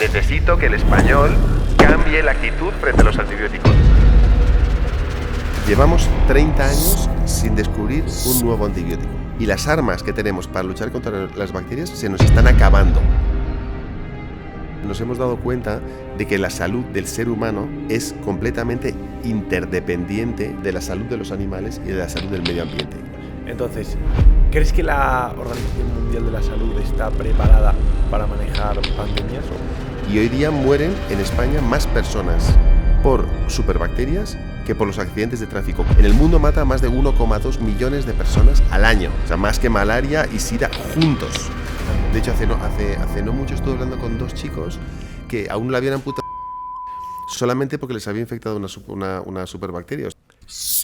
Necesito que el español cambie la actitud frente a los antibióticos. Llevamos 30 años sin descubrir un nuevo antibiótico. Y las armas que tenemos para luchar contra las bacterias se nos están acabando. Nos hemos dado cuenta de que la salud del ser humano es completamente interdependiente de la salud de los animales y de la salud del medio ambiente. Entonces, ¿crees que la Organización Mundial de la Salud está preparada para manejar pandemias? Y hoy día mueren en España más personas por superbacterias que por los accidentes de tráfico. En el mundo mata a más de 1,2 millones de personas al año. O sea, más que malaria y sida juntos. De hecho, hace no mucho estuve hablando con dos chicos que aún la habían amputado solamente porque les había infectado una superbacteria.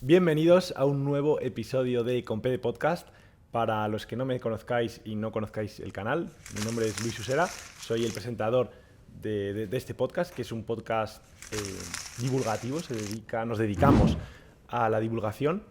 Bienvenidos a un nuevo episodio de Compede Podcast. Para los que no me conozcáis y no conozcáis el canal, mi nombre es Luis Usera, soy el presentador de este podcast, que es un podcast divulgativo. Nos dedicamos a la divulgación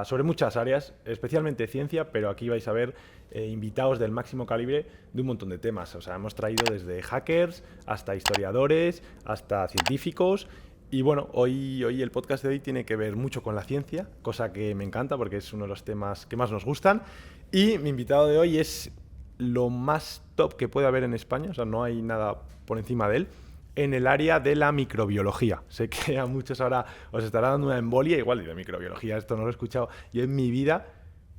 sobre muchas áreas, especialmente ciencia, pero aquí vais a ver invitados del máximo calibre de un montón de temas. O sea, hemos traído desde hackers hasta historiadores, hasta científicos. Y bueno, hoy el podcast de hoy tiene que ver mucho con la ciencia, cosa que me encanta porque es uno de los temas que más nos gustan. Y mi invitado de hoy es lo más top que puede haber en España, o sea, no hay nada por encima de él, en el área de la microbiología. Sé que a muchos ahora os estará dando una embolia, igual de microbiología, esto no lo he escuchado yo en mi vida.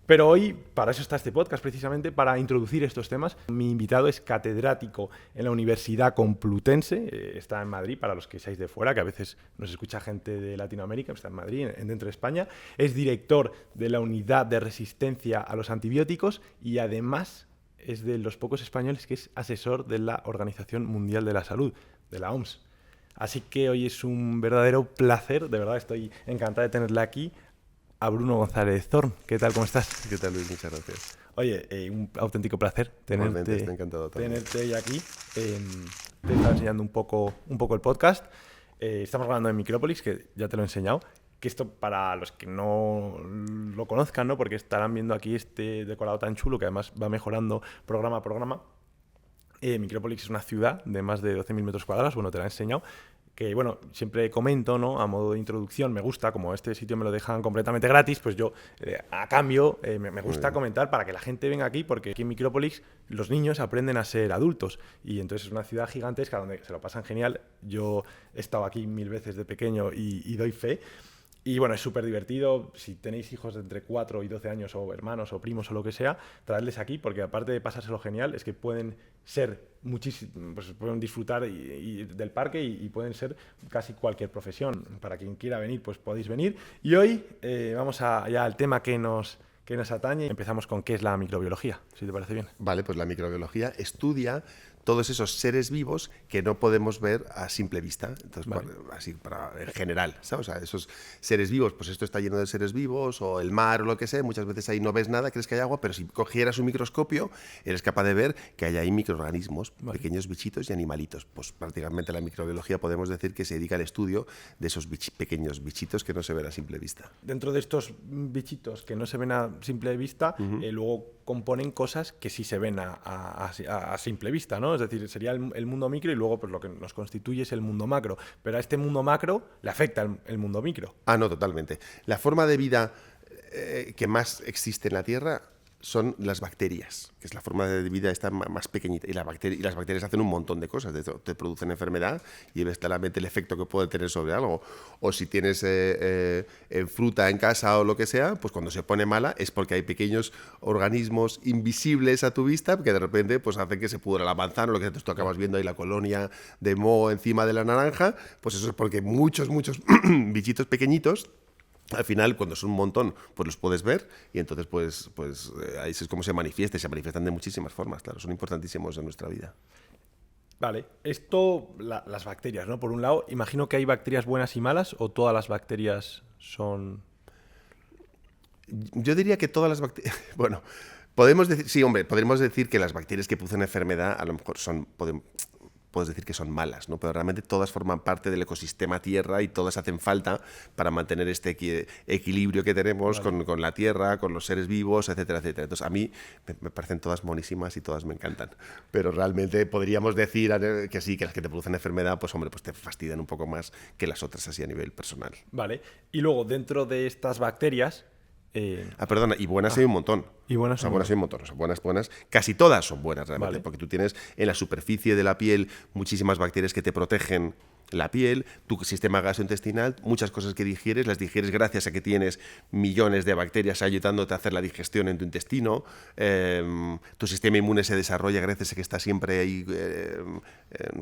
Pero hoy, para eso está este podcast, precisamente, para introducir estos temas. Mi invitado es catedrático en la Universidad Complutense, está en Madrid, para los que seáis de fuera, que a veces nos escucha gente de Latinoamérica, está en Madrid, dentro de España. Es director de la Unidad de Resistencia a los Antibióticos y además es de los pocos españoles que es asesor de la Organización Mundial de la Salud, de la OMS. Así que hoy es un verdadero placer, de verdad estoy encantado de tenerla aquí, a Bruno González Zorn. ¿Qué tal? ¿Cómo estás? ¿Qué tal, Luis? Muchas gracias. Oye, un auténtico placer tenerte hoy aquí. Te estaba enseñando un poco el podcast. Estamos hablando de Micrópolis, que ya te lo he enseñado. Que esto, para los que no lo conozcan, ¿no? Porque estarán viendo aquí este decorado tan chulo, que además va mejorando programa a programa. Micrópolis es una ciudad de más de 12.000 metros cuadrados. Bueno, te la he enseñado. Que bueno, siempre comento, ¿no? A modo de introducción, me gusta, como este sitio me lo dejan completamente gratis, pues yo, a cambio, me gusta comentar para que la gente venga aquí, porque aquí en Micrópolis los niños aprenden a ser adultos. Y entonces es una ciudad gigantesca donde se lo pasan genial. Yo he estado aquí 1000 veces de pequeño y doy fe. Y bueno, es súper divertido. Si tenéis hijos de entre 4 y 12 años, o hermanos, o primos, o lo que sea, traedles aquí, porque aparte de pasárselo genial, es que pueden ser muchísimo, pues pueden disfrutar del parque y pueden ser casi cualquier profesión. Para quien quiera venir, pues podéis venir. Y hoy vamos ya al tema que nos atañe. Empezamos con qué es la microbiología, si te parece bien. Vale, pues la microbiología estudia todos esos seres vivos que no podemos ver a simple vista. Entonces, vale. Así en general, ¿sabes? O sea, esos seres vivos, pues esto está lleno de seres vivos, o el mar, o lo que sea, muchas veces ahí no ves nada, crees que hay agua, pero si cogieras un microscopio, eres capaz de ver que hay ahí microorganismos, vale, pequeños bichitos y animalitos. Pues prácticamente la microbiología podemos decir que se dedica al estudio de esos pequeños bichitos que no se ven a simple vista. Dentro de estos bichitos que no se ven a simple vista, luego componen cosas que sí se ven a simple vista, ¿no? Es decir, sería el mundo micro y luego pues lo que nos constituye es el mundo macro. Pero a este mundo macro le afecta el mundo micro. Ah, no, totalmente. La forma de vida que más existe en la Tierra son las bacterias, que es la forma de vida esta más pequeñita. Y las bacterias hacen un montón de cosas. Te producen enfermedad y ves claramente el efecto que puede tener sobre algo. O si tienes fruta en casa o lo que sea, pues cuando se pone mala es porque hay pequeños organismos invisibles a tu vista que de repente pues hacen que se pudra la manzana, lo que tú acabas viendo ahí, la colonia de moho encima de la naranja. Pues eso es porque muchos bichitos pequeñitos, al final, cuando son un montón, pues los puedes ver y entonces pues ahí es como se manifiestan de muchísimas formas, claro, son importantísimos en nuestra vida. Vale, las bacterias, ¿no? Por un lado, imagino que hay bacterias buenas y malas, o todas las bacterias son... Yo diría que todas las bacterias... Bueno, podemos decir que las bacterias que producen enfermedad a lo mejor puedes decir que son malas, ¿no? Pero realmente todas forman parte del ecosistema Tierra y todas hacen falta para mantener este equilibrio que tenemos con la Tierra, con los seres vivos, etcétera, etcétera. Entonces, a mí me parecen todas monísimas y todas me encantan. Pero realmente podríamos decir que sí, que las que te producen enfermedad, pues hombre, pues te fastidian un poco más que las otras así a nivel personal. Vale. Y luego, dentro de estas bacterias... Perdona, y buenas hay un montón. Y buenas hay un montón. O sea, buenas, casi todas son buenas realmente, Vale. porque tú tienes en la superficie de la piel muchísimas bacterias que te protegen la piel, tu sistema gastrointestinal, muchas cosas que digieres, las digieres gracias a que tienes millones de bacterias ayudándote a hacer la digestión en tu intestino, tu sistema inmune se desarrolla gracias a que está siempre ahí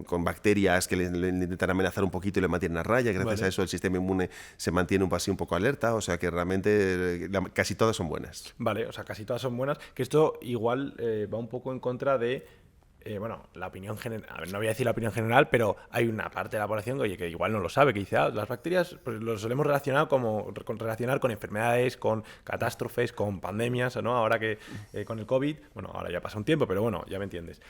con bacterias que le intentan amenazar un poquito y le mantienen a raya, gracias a eso el sistema inmune se mantiene un poco alerta, o sea que realmente casi todas son buenas. Vale, o sea, casi todas son buenas, que esto igual va un poco en contra de... la opinión general, a ver, no voy a decir la opinión general, pero hay una parte de la población que igual no lo sabe, que dice, las bacterias pues, lo solemos relacionar con enfermedades, con catástrofes, con pandemias, ¿no? Ahora que con el COVID, bueno, ahora ya pasa un tiempo, pero bueno, ya me entiendes.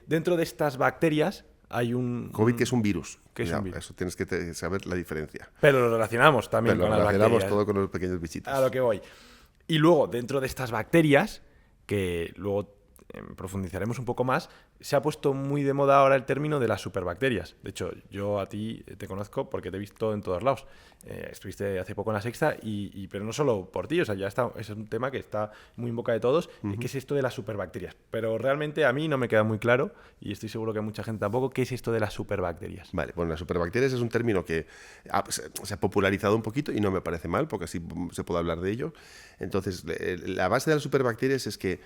Dentro de estas bacterias hay un... COVID, que es un virus. Que es un virus. Eso tienes que saber la diferencia. Pero lo relacionamos también con las bacterias. Lo relacionamos todo con los pequeños bichitos. A lo que voy. Y luego, dentro de estas bacterias, que luego profundizaremos un poco más, se ha puesto muy de moda ahora el término de las superbacterias. De hecho, yo a ti te conozco porque te he visto en todos lados. Estuviste hace poco en La Sexta, pero no solo por ti, o sea, ya está, es un tema que está muy en boca de todos. ¿Qué es esto de las superbacterias? Pero realmente a mí no me queda muy claro, y estoy seguro que a mucha gente tampoco, ¿qué es esto de las superbacterias? Vale, bueno, las superbacterias es un término que se ha popularizado un poquito y no me parece mal, porque así se puede hablar de ello. Entonces, la base de las superbacterias es que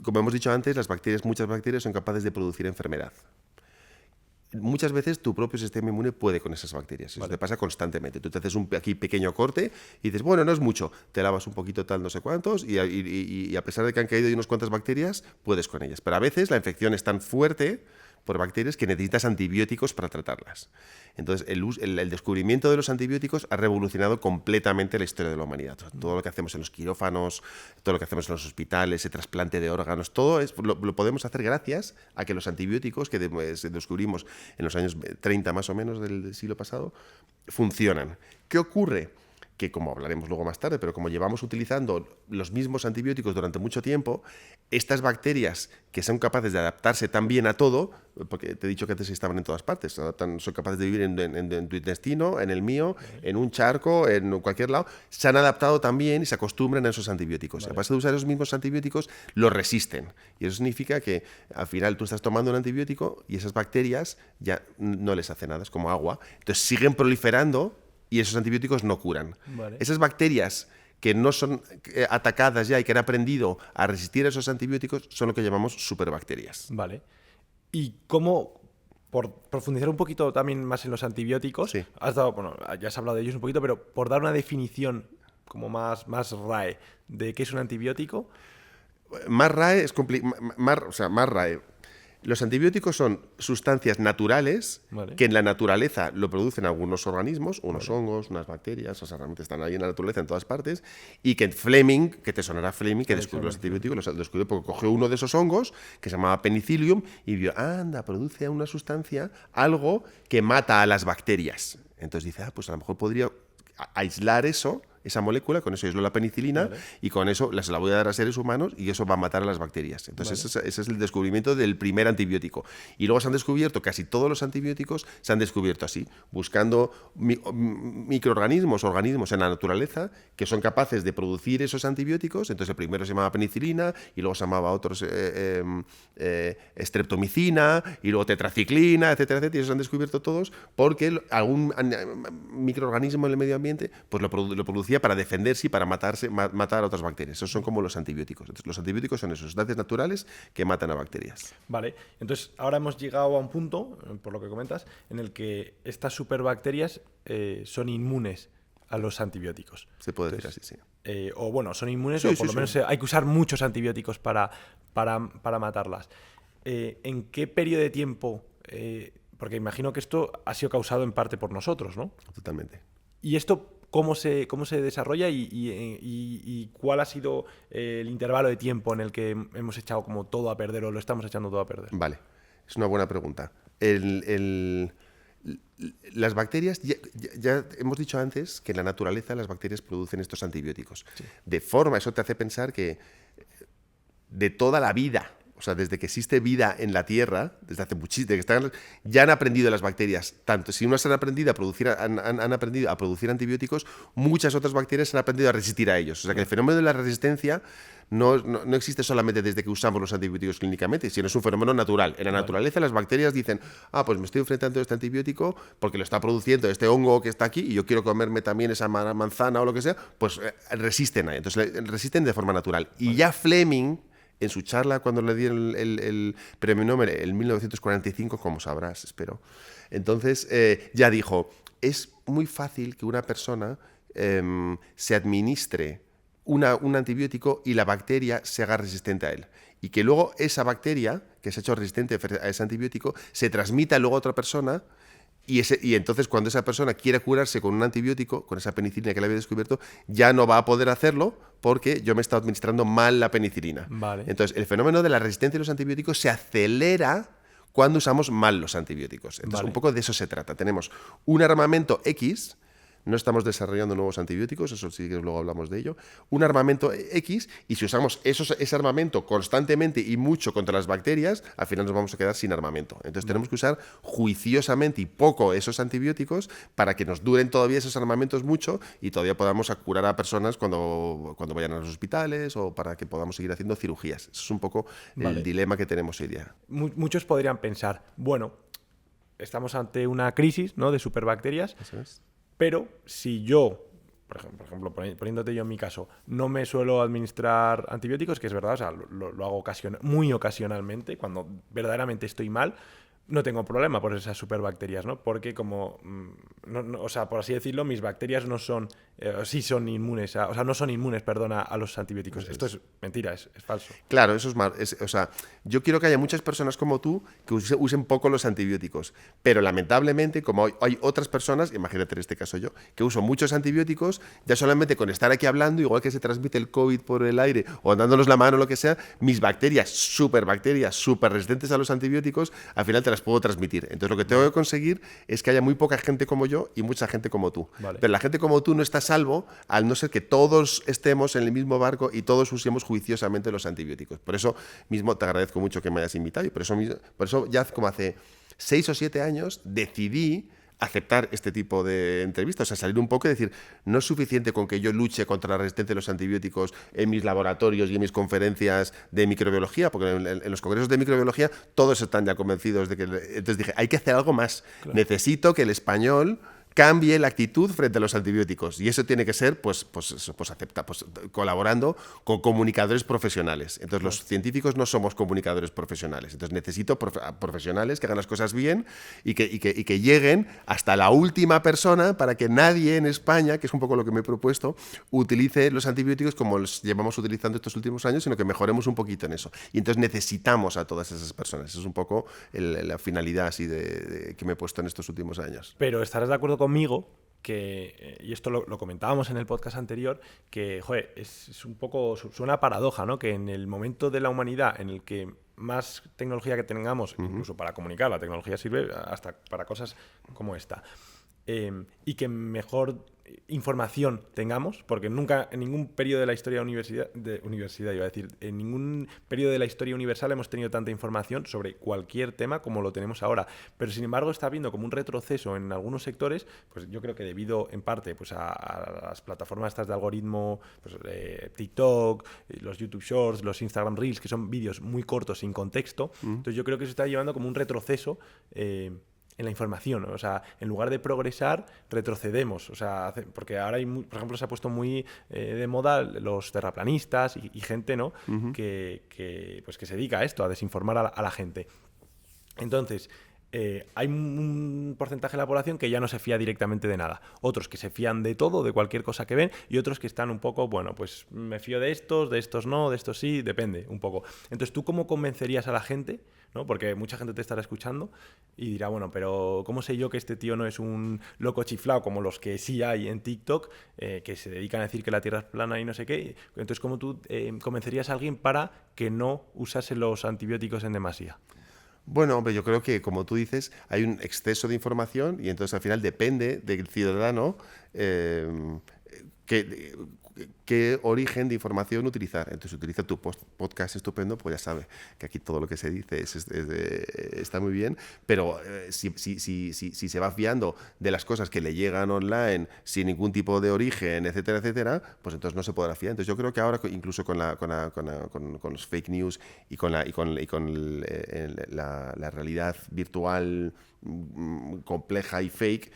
como hemos dicho antes, muchas bacterias son capaces de producir enfermedad. Muchas veces tu propio sistema inmune puede con esas bacterias. Eso te pasa constantemente. Tú te haces un pequeño corte y dices, bueno, no es mucho. Te lavas un poquito tal, no sé cuántos, y a pesar de que han caído ahí unas cuantas bacterias, puedes con ellas. Pero a veces la infección es tan fuerte por bacterias que necesitas antibióticos para tratarlas. Entonces, el descubrimiento de los antibióticos ha revolucionado completamente la historia de la humanidad. Todo lo que hacemos en los quirófanos, todo lo que hacemos en los hospitales, el trasplante de órganos, todo lo podemos hacer gracias a que los antibióticos que descubrimos en los años 30 más o menos del siglo pasado funcionan. ¿Qué ocurre? Que, como hablaremos luego más tarde, pero como llevamos utilizando los mismos antibióticos durante mucho tiempo, estas bacterias que son capaces de adaptarse tan bien a todo, porque te he dicho que antes estaban en todas partes, son capaces de vivir en tu intestino, en el mío, en un charco, en cualquier lado, se han adaptado también y se acostumbran a esos antibióticos. Vale. A base de usar esos mismos antibióticos, los resisten. Y eso significa que al final tú estás tomando un antibiótico y esas bacterias ya no les hace nada, es como agua. Entonces siguen proliferando y esos antibióticos no curan. Vale. Esas bacterias que no son atacadas ya y que han aprendido a resistir a esos antibióticos son lo que llamamos superbacterias. Vale. ¿Y cómo, por profundizar un poquito también más en los antibióticos, sí. Ya has hablado de ellos un poquito, pero por dar una definición como más RAE de qué es un antibiótico? Más RAE es más RAE. Los antibióticos son sustancias naturales que en la naturaleza lo producen algunos organismos, unos hongos, unas bacterias, o sea, realmente están ahí en la naturaleza en todas partes, y que Fleming, que te sonará Fleming, que descubrió los antibióticos, los descubrió porque cogió uno de esos hongos, que se llamaba penicillium, y vio, produce una sustancia, algo que mata a las bacterias. Entonces dice, pues a lo mejor podría aislar esa molécula, con eso aisló la penicilina, y con eso se la voy a dar a seres humanos y eso va a matar a las bacterias. Entonces ese es el descubrimiento del primer antibiótico. Y luego se han descubierto, casi todos los antibióticos se han descubierto así, buscando microorganismos, organismos en la naturaleza que son capaces de producir esos antibióticos. Entonces el primero se llamaba penicilina y luego se llamaba otros streptomicina y luego tetraciclina, etcétera, etcétera, y esos se han descubierto todos porque algún microorganismo en el medio ambiente pues lo producía para defenderse y para matar a otras bacterias. Esos son como los antibióticos. Entonces, los antibióticos son esas sustancias naturales que matan a bacterias. Vale, entonces ahora hemos llegado a un punto, por lo que comentas, en el que estas superbacterias son inmunes a los antibióticos. Se puede decir así, sí. Son inmunes o por lo menos hay que usar muchos antibióticos para matarlas. ¿En qué periodo de tiempo? Porque imagino que esto ha sido causado en parte por nosotros, ¿no? Totalmente. ¿Y esto cómo se desarrolla y cuál ha sido el intervalo de tiempo en el que hemos echado como todo a perder o lo estamos echando todo a perder? Vale. Es una buena pregunta. Las bacterias, ya hemos dicho antes que en la naturaleza las bacterias producen estos antibióticos. Sí. De forma, eso te hace pensar que de toda la vida, o sea, desde que existe vida en la Tierra, desde hace muchísimo, ya han aprendido las bacterias, tanto si unas han aprendido a producir antibióticos, muchas otras bacterias han aprendido a resistir a ellos. O sea, que el fenómeno de la resistencia no existe solamente desde que usamos los antibióticos clínicamente, sino es un fenómeno natural. En la naturaleza las bacterias dicen, pues me estoy enfrentando a este antibiótico porque lo está produciendo este hongo que está aquí y yo quiero comerme también esa manzana o lo que sea, pues resisten a ello. Entonces resisten de forma natural. Y ya Fleming, en su charla, cuando le dieron el premio Nobel en 1945, como sabrás, espero, entonces ya dijo, es muy fácil que una persona se administre un antibiótico y la bacteria se haga resistente a él. Y que luego esa bacteria, que se ha hecho resistente a ese antibiótico, se transmita luego a otra persona. Y entonces cuando esa persona quiere curarse con un antibiótico, con esa penicilina que le había descubierto, ya no va a poder hacerlo porque yo me he estado administrando mal la penicilina. Vale. Entonces el fenómeno de la resistencia a los antibióticos se acelera cuando usamos mal los antibióticos. Entonces un poco de eso se trata. Tenemos un armamento X. No estamos desarrollando nuevos antibióticos, eso sí que luego hablamos de ello. Un armamento X, y si usamos ese armamento constantemente y mucho contra las bacterias, al final nos vamos a quedar sin armamento. Entonces tenemos que usar juiciosamente y poco esos antibióticos para que nos duren todavía esos armamentos mucho y todavía podamos curar a personas cuando vayan a los hospitales o para que podamos seguir haciendo cirugías. Eso es un poco el dilema que tenemos hoy día. Muchos podrían pensar, bueno, estamos ante una crisis, ¿no?, de superbacterias. Eso es. Pero si yo, por ejemplo, poniéndote yo en mi caso, no me suelo administrar antibióticos, que es verdad, o sea, lo hago muy ocasionalmente, cuando verdaderamente estoy mal, no tengo problema por esas superbacterias, ¿no? Porque como, o sea, por así decirlo, mis bacterias no son, sí son inmunes, o sea, no son inmunes, perdona, a los antibióticos. Eso Esto es mentira, es falso. Claro, eso es mal. O sea, yo quiero que haya muchas personas como tú que usen poco los antibióticos, pero lamentablemente, como hay otras personas, imagínate en este caso yo, que uso muchos antibióticos, ya solamente con estar aquí hablando, igual que se transmite el COVID por el aire o dándonos la mano o lo que sea, mis bacterias súper resistentes a los antibióticos, al final te las puedo transmitir. Entonces lo que tengo que conseguir es que haya muy poca gente como yo y mucha gente como tú. Vale. Pero la gente como tú no está a salvo al no ser que todos estemos en el mismo barco y todos usemos juiciosamente los antibióticos. Por eso mismo te agradezco mucho que me hayas invitado y por eso ya como hace 6 o 7 años decidí aceptar este tipo de entrevistas, o sea, salir un poco y decir, no es suficiente con que yo luche contra la resistencia de los antibióticos en mis laboratorios y en mis conferencias de microbiología, porque en los congresos de microbiología todos están ya convencidos de que... Entonces dije, hay que hacer algo más. Claro. Necesito que el español cambie la actitud frente a los antibióticos. Y eso tiene que ser colaborando con comunicadores profesionales. Entonces, los científicos no somos comunicadores profesionales. Entonces, necesito profesionales que hagan las cosas bien y que lleguen hasta la última persona para que nadie en España, que es un poco lo que me he propuesto, utilice los antibióticos como los llevamos utilizando estos últimos años, sino que mejoremos un poquito en eso. Y entonces necesitamos a todas esas personas. Esa es un poco la finalidad así que me he puesto en estos últimos años. Pero estarás de acuerdo conmigo que, y esto lo comentábamos en el podcast anterior, que joder, es un poco, suena paradoja, ¿no? Que en el momento de la humanidad en el que más tecnología que tengamos, incluso para comunicar, la tecnología sirve hasta para cosas como esta, y que mejor información tengamos, porque nunca en ningún periodo de la historia en ningún periodo de la historia universal hemos tenido tanta información sobre cualquier tema como lo tenemos ahora, pero sin embargo está habiendo como un retroceso en algunos sectores, pues yo creo que debido en parte pues a las plataformas estas de algoritmo, pues, TikTok, los YouTube Shorts, los Instagram Reels, que son vídeos muy cortos sin contexto. Entonces yo creo que eso está llevando como un retroceso en la información, ¿no? O sea, en lugar de progresar, retrocedemos. O sea, porque ahora por ejemplo, se ha puesto muy de moda los terraplanistas y gente, ¿no? Que se dedica a esto, a desinformar a la gente. Entonces, hay un porcentaje de la población que ya no se fía directamente de nada. Otros que se fían de todo, de cualquier cosa que ven, y otros que están un poco, bueno, pues me fío de estos no, de estos sí, depende un poco. Entonces, ¿tú cómo convencerías a la gente? ¿No? Porque mucha gente te estará escuchando y dirá, bueno, pero ¿cómo sé yo que este tío no es un loco chiflado como los que sí hay en TikTok, que se dedican a decir que la Tierra es plana y no sé qué? Entonces, ¿cómo tú convencerías a alguien para que no usase los antibióticos en demasía? Bueno, hombre, yo creo que, como tú dices, hay un exceso de información y entonces al final depende del ciudadano qué, qué origen de información utilizar. Entonces utiliza tu podcast estupendo, pues ya sabe que aquí todo lo que se dice está muy bien, pero si se va fiando de las cosas que le llegan online sin ningún tipo de origen, etcétera, etcétera, pues entonces no se podrá fiar. Entonces yo creo que ahora, incluso con los fake news y con la realidad virtual compleja y fake,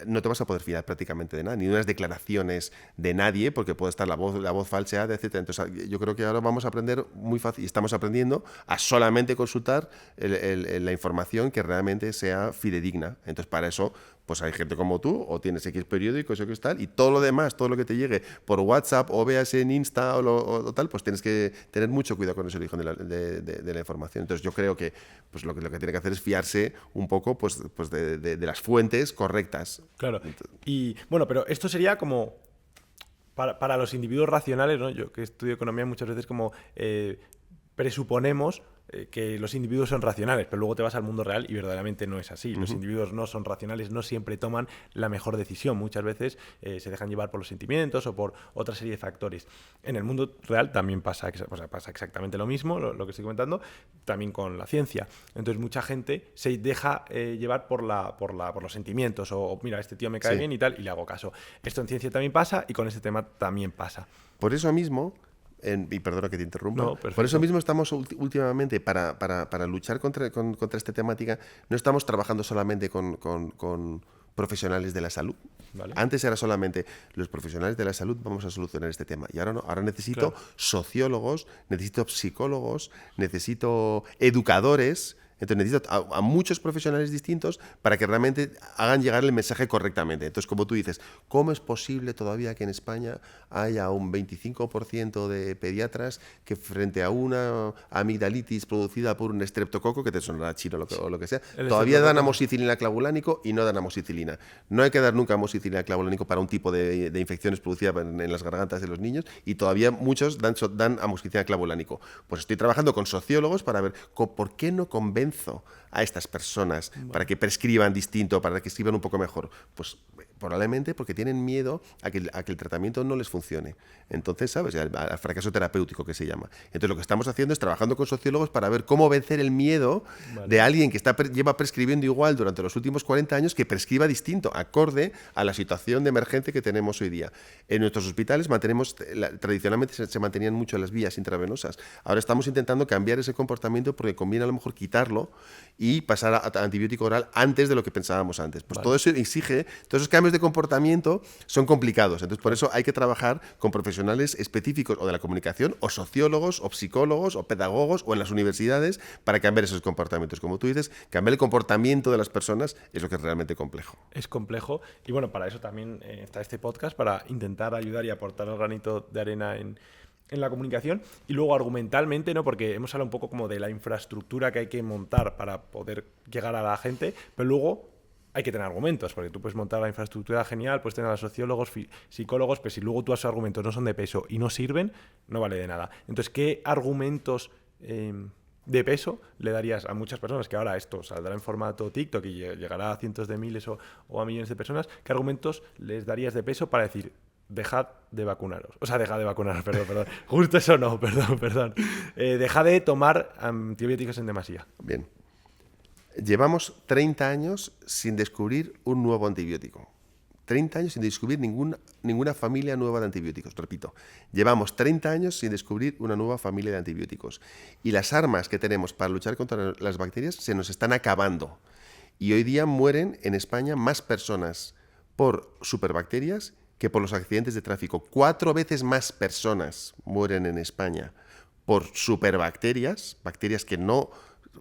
no te vas a poder fiar prácticamente de nada, ni de unas declaraciones de nadie, porque puede estar la voz falseada, etcétera. Entonces yo creo que ahora vamos a aprender muy fácil, y estamos aprendiendo a solamente consultar la información que realmente sea fidedigna. Entonces para eso pues hay gente como tú, o tienes X periódicos o X tal, y todo lo demás, todo lo que te llegue por WhatsApp o veas en Insta o tal, pues tienes que tener mucho cuidado con ese origen de la información. Entonces yo creo que pues lo que tiene que hacer es fiarse un poco pues de las fuentes correctas. Claro. Y bueno, pero esto sería como para los individuos racionales, ¿no? Yo que estudio economía muchas veces como presuponemos que los individuos son racionales, pero luego te vas al mundo real y verdaderamente no es así. Los individuos no son racionales, no siempre toman la mejor decisión. Muchas veces se dejan llevar por los sentimientos o por otra serie de factores. En el mundo real también pasa exactamente lo mismo, lo que estoy comentando, también con la ciencia. Entonces mucha gente se deja llevar por los sentimientos o mira, este tío me cae bien y tal, y le hago caso. Esto en ciencia también pasa y con este tema también pasa. Por eso mismo... y perdona que te interrumpa. No, por eso mismo estamos últimamente, para luchar contra esta temática, no estamos trabajando solamente con profesionales de la salud. Vale. Antes era solamente los profesionales de la salud vamos a solucionar este tema. Y ahora no, ahora necesito sociólogos, necesito psicólogos, necesito educadores. Entonces necesito a muchos profesionales distintos para que realmente hagan llegar el mensaje correctamente. Entonces, como tú dices, ¿cómo es posible todavía que en España haya un 25% de pediatras que frente a una amigdalitis producida por un estreptococo, que te sonará chino o lo que sea, todavía dan amoxicilina clavulánico y no dan amoxicilina? No hay que dar nunca amoxicilina clavulánico para un tipo de infecciones producidas en las gargantas de los niños, y todavía muchos dan amoxicilina clavulánico. Pues estoy trabajando con sociólogos para ver por qué no convencen a estas personas para que prescriban distinto, para que escriban un poco mejor. Pues probablemente porque tienen miedo a que el tratamiento no les funcione. Entonces, ¿sabes? Al fracaso terapéutico, que se llama. Entonces lo que estamos haciendo es trabajando con sociólogos para ver cómo vencer el miedo de alguien que lleva prescribiendo igual durante los últimos 40 años, que prescriba distinto, acorde a la situación de emergencia que tenemos hoy día. En nuestros hospitales tradicionalmente se mantenían mucho las vías intravenosas. Ahora estamos intentando cambiar ese comportamiento porque conviene a lo mejor quitarlo y pasar a antibiótico oral antes de lo que pensábamos antes. Pues todo eso exige, todos esos cambios de comportamiento son complicados. Entonces por eso hay que trabajar con profesionales específicos o de la comunicación, o sociólogos, o psicólogos, o pedagogos, o en las universidades, para cambiar esos comportamientos. Como tú dices, cambiar el comportamiento de las personas es lo que es realmente complejo. Es complejo, y bueno, para eso también está este podcast, para intentar ayudar y aportar el granito de arena en la comunicación. Y luego argumentalmente, ¿no? Porque hemos hablado un poco como de la infraestructura que hay que montar para poder llegar a la gente, pero luego hay que tener argumentos, porque tú puedes montar la infraestructura genial, puedes tener a sociólogos, psicólogos, pero si luego tus argumentos no son de peso y no sirven, no vale de nada. Entonces, ¿qué argumentos de peso le darías a muchas personas, que ahora esto saldrá en formato TikTok y llegará a cientos de miles o a millones de personas? ¿Qué argumentos les darías de peso para decir: dejad de vacunaros? O sea, dejad de vacunaros, perdón. Justo eso no, perdón. Dejad de tomar antibióticos en demasía. Bien. Llevamos 30 años sin descubrir un nuevo antibiótico. 30 años sin descubrir ninguna familia nueva de antibióticos. Repito, llevamos 30 años sin descubrir una nueva familia de antibióticos. Y las armas que tenemos para luchar contra las bacterias se nos están acabando. Y hoy día mueren en España más personas por superbacterias que por los accidentes de tráfico. 4 veces más personas mueren en España por superbacterias, bacterias que no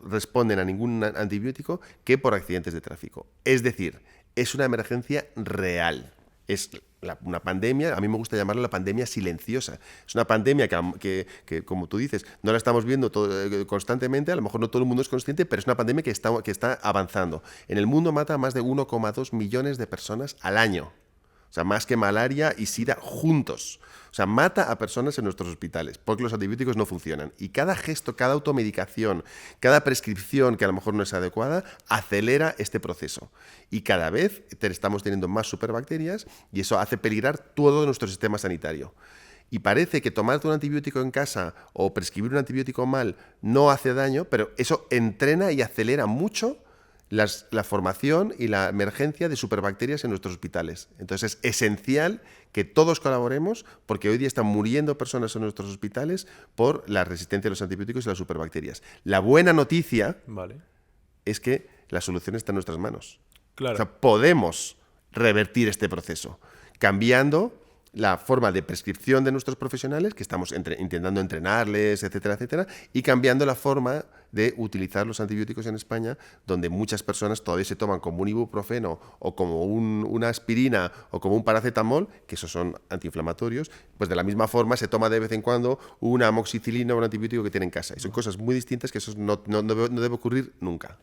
responden a ningún antibiótico, que por accidentes de tráfico. Es decir, es una emergencia real. Es una pandemia, a mí me gusta llamarla la pandemia silenciosa. Es una pandemia que como tú dices, no la estamos viendo constantemente, a lo mejor no todo el mundo es consciente, pero es una pandemia que está avanzando. En el mundo mata a más de 1,2 millones de personas al año. O sea, más que malaria y sida juntos. O sea, mata a personas en nuestros hospitales porque los antibióticos no funcionan. Y cada gesto, cada automedicación, cada prescripción que a lo mejor no es adecuada, acelera este proceso. Y cada vez estamos teniendo más superbacterias y eso hace peligrar todo nuestro sistema sanitario. Y parece que tomarte un antibiótico en casa o prescribir un antibiótico mal no hace daño, pero eso entrena y acelera mucho la formación y la emergencia de superbacterias en nuestros hospitales. Entonces es esencial que todos colaboremos porque hoy día están muriendo personas en nuestros hospitales por la resistencia a los antibióticos y las superbacterias. La buena noticia es que la solución está en nuestras manos. Claro. O sea, podemos revertir este proceso cambiando la forma de prescripción de nuestros profesionales, que estamos intentando entrenarles, etcétera, etcétera, y cambiando la forma de utilizar los antibióticos en España, donde muchas personas todavía se toman como un ibuprofeno o como una aspirina o como un paracetamol, que esos son antiinflamatorios, pues de la misma forma se toma de vez en cuando una amoxicilina o un antibiótico que tiene en casa. Y son cosas muy distintas que eso no debe ocurrir nunca.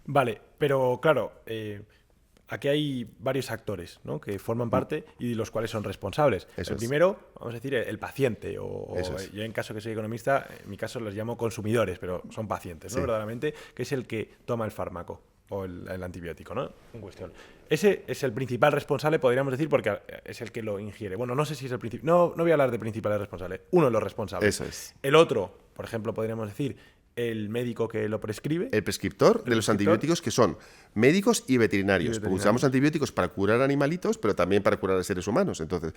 Vale, pero claro, aquí hay varios actores, ¿no?, que forman parte y de los cuales son responsables. Eso el es. primero, vamos a decir, el paciente, Eso es. yo en caso que soy economista, en mi caso los llamo consumidores, pero son pacientes, ¿no? Sí. Verdaderamente, que es el que toma el fármaco o el antibiótico, ¿no?, en cuestión. Ese es el principal responsable, podríamos decir, porque es el que lo ingiere. Bueno, no sé si es el principal. No voy a hablar de principales responsables. Uno de los responsables. Eso es. El otro, por ejemplo, podríamos decir el médico que lo prescribe. El prescriptor de los antibióticos, que son médicos y veterinarios. Porque usamos antibióticos para curar animalitos, pero también para curar a seres humanos. Entonces,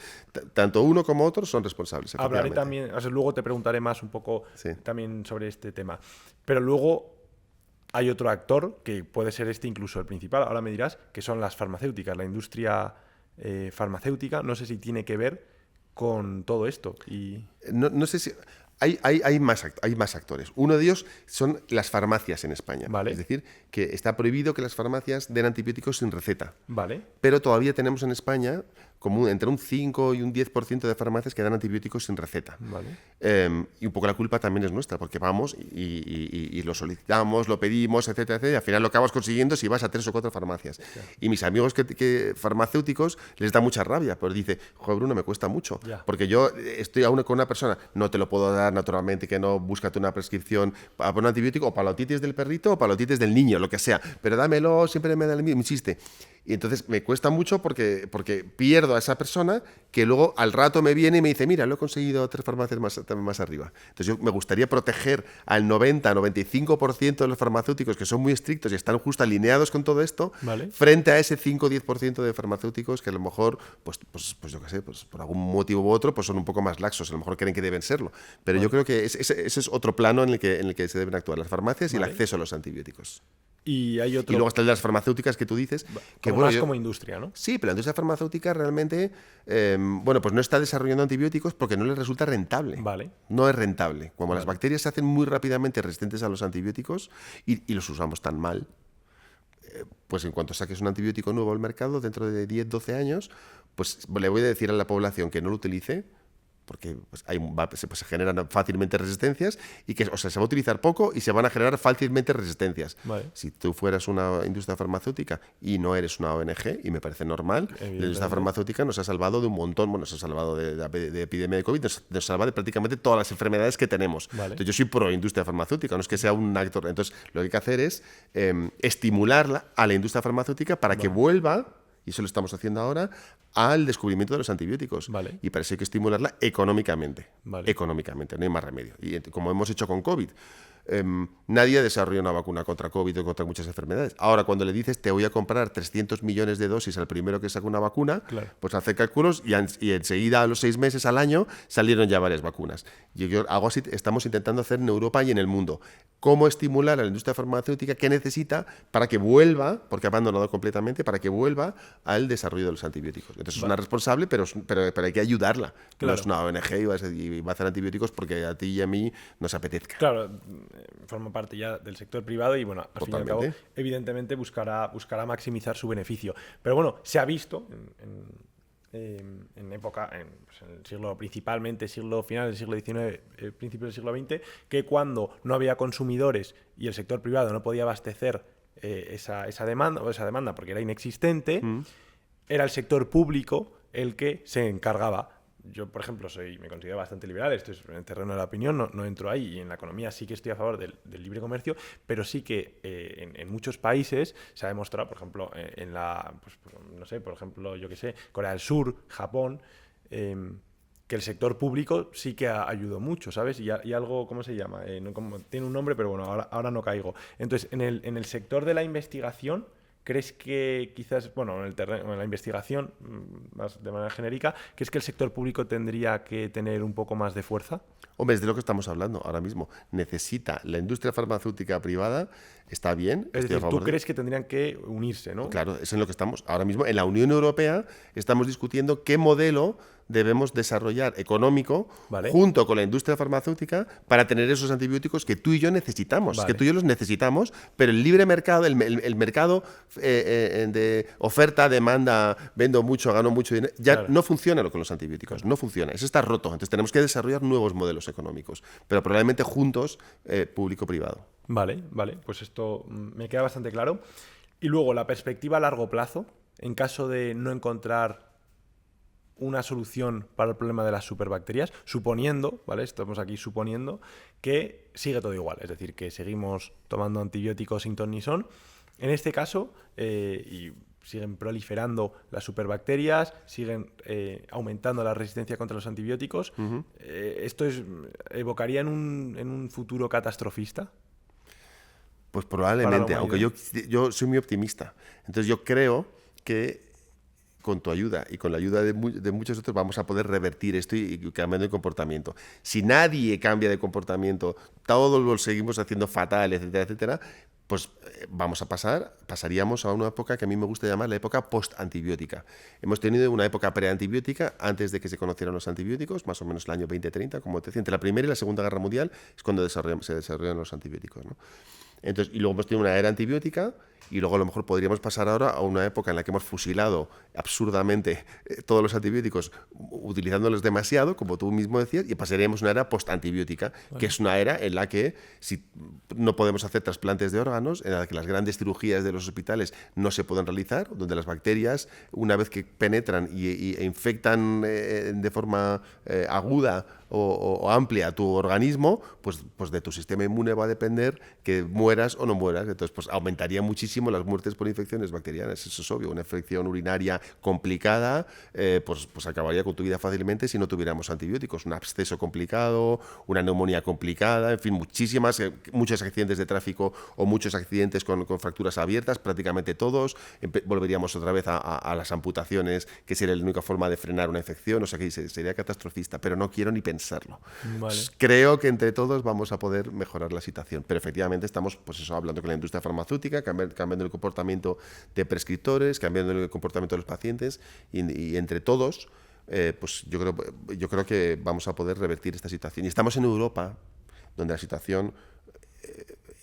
tanto uno como otro son responsables. Hablaré también, o sea, luego te preguntaré más un poco también sobre este tema. Pero luego hay otro actor, que puede ser incluso el principal, ahora me dirás, que son las farmacéuticas, la industria farmacéutica. No sé si tiene que ver con todo esto. No sé si... Hay más actores. Uno de ellos son las farmacias en España. Vale. Es decir, que está prohibido que las farmacias den antibióticos sin receta. Vale. Pero todavía tenemos en España como entre un 5 y un 10% de farmacias que dan antibióticos sin receta. Vale. Y un poco la culpa también es nuestra, porque vamos y lo solicitamos, lo pedimos, etcétera, etcétera, y al final lo acabas consiguiendo si vas a 3 o 4 farmacias. Ya. Y mis amigos que farmacéuticos les da mucha rabia, pero dice, joder, Bruno, me cuesta mucho, Ya. porque yo estoy aún con una persona, no te lo puedo dar naturalmente, que no, búscate una prescripción para un antibiótico o para la otitis del perrito o para la otitis del niño, lo que sea, pero dámelo, siempre me da el mismo, me insiste. Y entonces me cuesta mucho porque pierdo a esa persona que luego al rato me viene y me dice, mira, lo he conseguido 3 farmacias más arriba. Entonces yo me gustaría proteger al 90-95% de los farmacéuticos que son muy estrictos y están justo alineados con todo esto, Vale. frente a ese 5-10% de farmacéuticos que a lo mejor, pues yo qué sé, pues por algún motivo u otro, pues son un poco más laxos, a lo mejor creen que deben serlo. Pero yo creo que ese es otro plano en el que se deben actuar las farmacias y el acceso a los antibióticos. Y hay otro. Y luego está el de las farmacéuticas que tú dices. Que, Más como industria, ¿no? Sí, pero la industria farmacéutica realmente pues no está desarrollando antibióticos porque no les resulta rentable. Vale. No es rentable. Como las bacterias se hacen muy rápidamente resistentes a los antibióticos y los usamos tan mal, pues en cuanto saques un antibiótico nuevo al mercado, dentro de 10-12 años, pues le voy a decir a la población que no lo utilice, porque pues, se generan fácilmente resistencias y que, o sea, se va a utilizar poco y se van a generar fácilmente resistencias. Vale. Si tú fueras una industria farmacéutica y no eres una ONG, y me parece normal, la industria farmacéutica nos ha salvado de un montón, bueno, nos ha salvado de epidemia de COVID, nos salva de prácticamente todas las enfermedades que tenemos. Vale. Entonces yo soy pro industria farmacéutica, no es que sea un actor. Entonces lo que hay que hacer es estimularla a la industria farmacéutica para que vuelva, y eso lo estamos haciendo ahora, al descubrimiento de los antibióticos. Vale. Y para eso hay que estimularla económicamente. Vale. Económicamente, no hay más remedio. Y como hemos hecho con COVID, nadie desarrolla una vacuna contra COVID o contra muchas enfermedades. Ahora, cuando le dices, te voy a comprar 300 millones de dosis al primero que saque una vacuna, Claro. pues hace cálculos y enseguida, a los 6 meses, al año, salieron ya varias vacunas. Y yo hago así, estamos intentando hacer en Europa y en el mundo. ¿Cómo estimular a la industria farmacéutica? ¿Qué necesita para que vuelva, porque ha abandonado completamente, para que vuelva al desarrollo de los antibióticos? Entonces es una responsable, pero hay que ayudarla. Claro. No es una ONG y va a hacer antibióticos porque a ti y a mí nos apetezca. Claro, forma parte ya del sector privado y, bueno, al fin y al cabo, Totalmente. evidentemente buscará maximizar su beneficio. Pero bueno, se ha visto en época, pues en el siglo, principalmente final del siglo XIX, principio del siglo XX, que cuando no había consumidores y el sector privado no podía abastecer esa demanda porque era inexistente, era el sector público el que se encargaba. Yo, por ejemplo, me considero bastante liberal, esto es en el terreno de la opinión, no entro ahí, y en la economía sí que estoy a favor del libre comercio, pero sí que en muchos países se ha demostrado, por ejemplo, no sé, por ejemplo, yo qué sé, Corea del Sur, Japón, que el sector público sí que ayudó mucho, ¿sabes? Y algo, ¿cómo se llama? Tiene un nombre, pero bueno, ahora no caigo. Entonces, en el sector de la investigación, ¿crees que quizás, bueno, en la investigación, más de manera genérica, ¿crees que el sector público tendría que tener un poco más de fuerza? Hombre, es de lo que estamos hablando ahora mismo. Necesita la industria farmacéutica privada, está bien. Es estoy a decir, favor tú de- crees que tendrían que unirse, ¿no? Claro, es en lo que estamos. Ahora mismo en la Unión Europea estamos discutiendo qué modelo debemos desarrollar económico Vale. junto con la industria farmacéutica para tener esos antibióticos que tú y yo necesitamos. Vale. Que tú y yo los necesitamos, pero el libre mercado, el mercado de oferta, demanda, vendo mucho, gano mucho dinero, ya Claro. no funciona con los antibióticos, no funciona. Eso está roto. Entonces tenemos que desarrollar nuevos modelos económicos, pero probablemente juntos, público-privado. Vale, pues esto me queda bastante claro. Y luego, la perspectiva a largo plazo, en caso de no encontrar una solución para el problema de las superbacterias, suponiendo, ¿vale? Estamos aquí suponiendo que sigue todo igual, es decir, que seguimos tomando antibióticos sin ton ni son. En este caso, y siguen proliferando las superbacterias, siguen aumentando la resistencia contra los antibióticos. ¿Esto evocaría en un futuro catastrofista? Pues Para probablemente, la aunque yo soy muy optimista. Entonces yo creo que con tu ayuda y con la ayuda de muchos otros vamos a poder revertir esto y cambiando de comportamiento. Si nadie cambia de comportamiento, todos lo seguimos haciendo fatal, etcétera, etcétera, pues pasaríamos a una época que a mí me gusta llamar la época post-antibiótica. Hemos tenido una época preantibiótica antes de que se conocieran los antibióticos, más o menos el año 2030, como te decía, entre la Primera y la Segunda Guerra Mundial es cuando se desarrollan los antibióticos, ¿no? Entonces, y luego hemos tenido una era antibiótica y luego a lo mejor podríamos pasar ahora a una época en la que hemos fusilado absurdamente todos los antibióticos utilizándolos demasiado, como tú mismo decías, y pasaríamos a una era postantibiótica, que es una era en la que si no podemos hacer trasplantes de órganos, en la que las grandes cirugías de los hospitales no se pueden realizar, donde las bacterias, una vez que penetran e infectan de forma aguda o amplia tu organismo, pues de tu sistema inmune va a depender que mueras o no mueras. Entonces, pues aumentaría muchísimo las muertes por infecciones bacterianas, eso es obvio. Una infección urinaria complicada, pues acabaría con tu vida fácilmente si no tuviéramos antibióticos. Un absceso complicado, una neumonía complicada, en fin, muchos accidentes de tráfico o muchos accidentes con fracturas abiertas, prácticamente todos. Volveríamos otra vez a las amputaciones, que sería la única forma de frenar una infección, o sea que sería catastrofista, pero no quiero ni pensarlo. Vale. Creo que entre todos vamos a poder mejorar la situación, pero efectivamente estamos, pues eso, hablando con la industria farmacéutica, cambiando el comportamiento de prescriptores, cambiando el comportamiento de los pacientes y entre todos, pues yo creo que vamos a poder revertir esta situación. Y estamos en Europa, donde la situación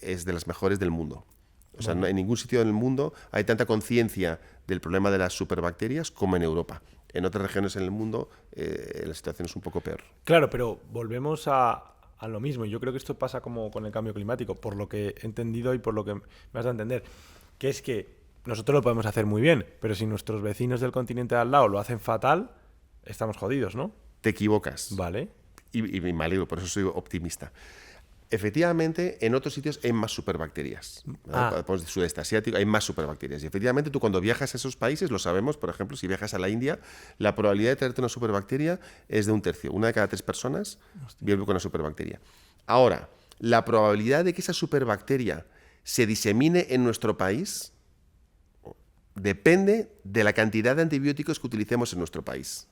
es de las mejores del mundo. O sea, no, en ningún sitio del mundo hay tanta conciencia del problema de las superbacterias como en Europa. En otras regiones en el mundo la situación es un poco peor. Claro, pero volvemos a lo mismo. Y yo creo que esto pasa como con el cambio climático, por lo que he entendido y por lo que me has de entender, que es que nosotros lo podemos hacer muy bien, pero si nuestros vecinos del continente de al lado lo hacen fatal, estamos jodidos, ¿no? Te equivocas. Vale. Y me alegro, por eso soy optimista. Efectivamente, en otros sitios hay más superbacterias. Pues de sudeste asiático hay más superbacterias. Y efectivamente, tú cuando viajas a esos países, lo sabemos, por ejemplo, si viajas a la India, la probabilidad de traerte una superbacteria es de 1/3. Una de cada 3 personas vive con una superbacteria. Ahora, la probabilidad de que esa superbacteria se disemine en nuestro país depende de la cantidad de antibióticos que utilicemos en nuestro país.